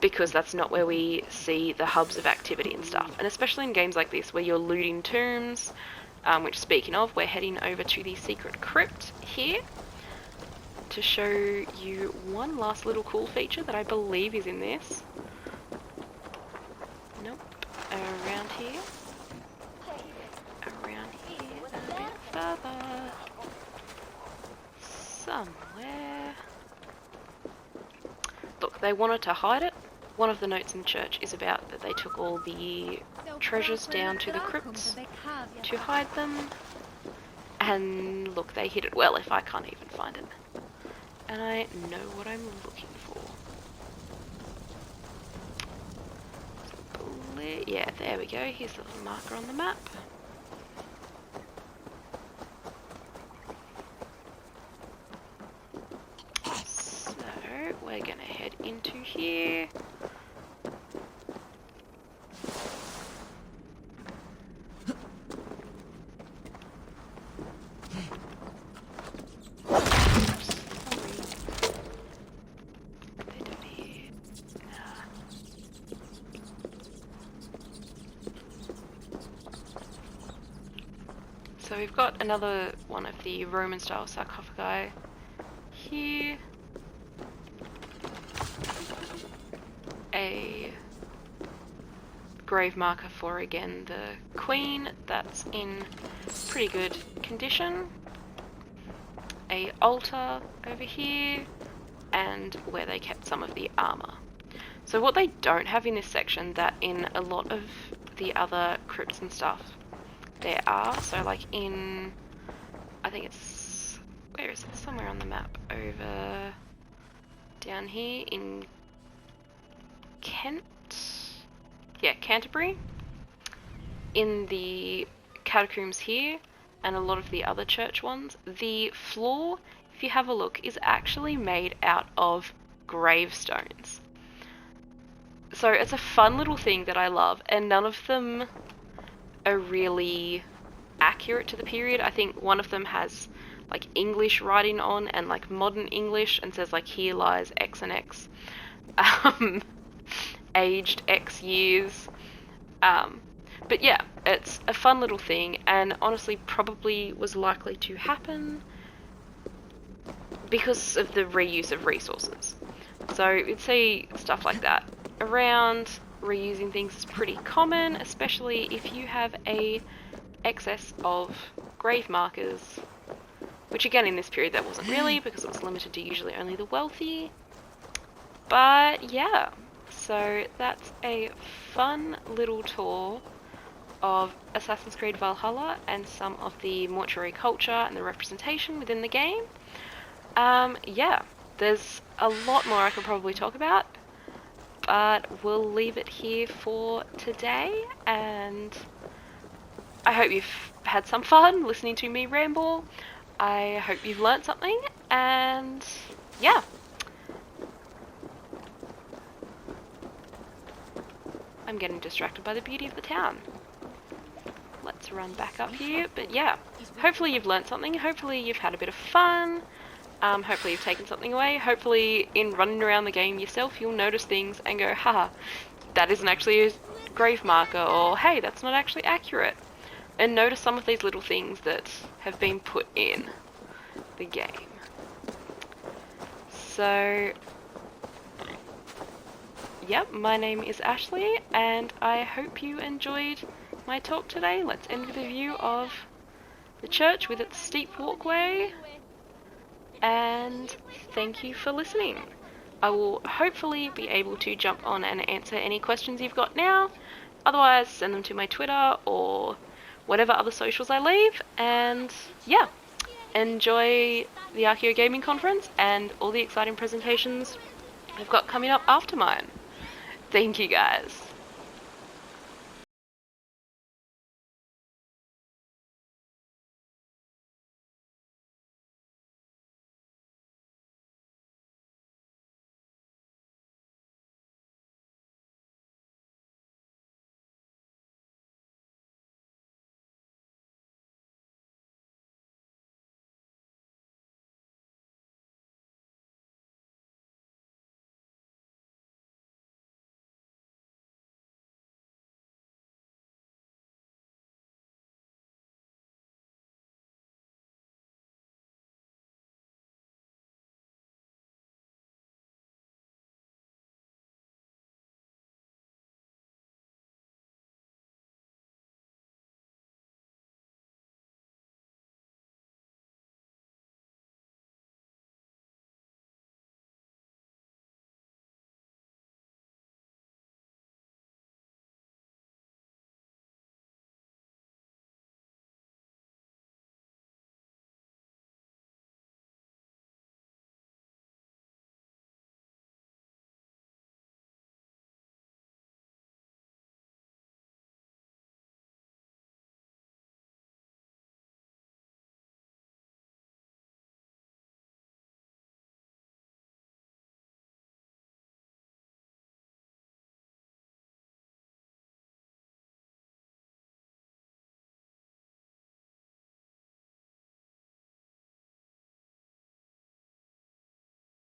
because that's not where we see the hubs of activity and stuff. And especially in games like this, where you're looting tombs, which, speaking of, we're heading over to the secret crypt here to show you one last little cool feature that I believe is in this. Nope. Around here. Around here a bit further. Somewhere. Look, they wanted to hide it. One of the notes in the church is about that they took all the treasures down to the crypts to hide them. And look, they hid it well if I can't even find it. And I know what I'm looking for. Yeah, there we go. Here's the little marker on the map. So, we're gonna head into here. So we've got another one of the Roman style sarcophagi here. A grave marker for, again, the Queen, that's in pretty good condition. A altar over here, and where they kept some of the armour. So what they don't have in this section that in a lot of the other crypts and stuff there are, so like in, I think it's, where is it, somewhere on the map, over down here in Kent, yeah, Canterbury, in the catacombs here and a lot of the other church ones, the floor, if you have a look, is actually made out of gravestones. So it's a fun little thing that I love, and none of them are really accurate to the period. I think one of them has like English writing on and like modern English and says like, here lies X and X, aged X years. But yeah, it's a fun little thing, and honestly probably was likely to happen because of the reuse of resources. So you'd see stuff like that around. Reusing things is pretty common, especially if you have a excess of grave markers, which again in this period that wasn't really, because it was limited to usually only the wealthy. But yeah, so that's a fun little tour of Assassin's Creed Valhalla and some of the mortuary culture and the representation within the game. Yeah, there's a lot more I could probably talk about, but we'll leave it here for today, and I hope you've had some fun listening to me ramble. I hope you've learnt something, and yeah. I'm getting distracted by the beauty of the town. Let's run back up here, but yeah, hopefully you've learnt something, hopefully you've had a bit of fun. Hopefully you've taken something away. Hopefully in running around the game yourself you'll notice things and go, haha, that isn't actually a grave marker, or hey, that's not actually accurate. And notice some of these little things that have been put in the game. So, yep, my name is Ashleigh, and I hope you enjoyed my talk today. Let's end with a view of the church with its steep walkway. And thank you for listening. I will hopefully be able to jump on and answer any questions you've got now, Otherwise, send them to my Twitter or whatever other socials I leave. And yeah, enjoy the Archeo Gaming Conference and all the exciting presentations I've got coming up after mine. Thank you guys.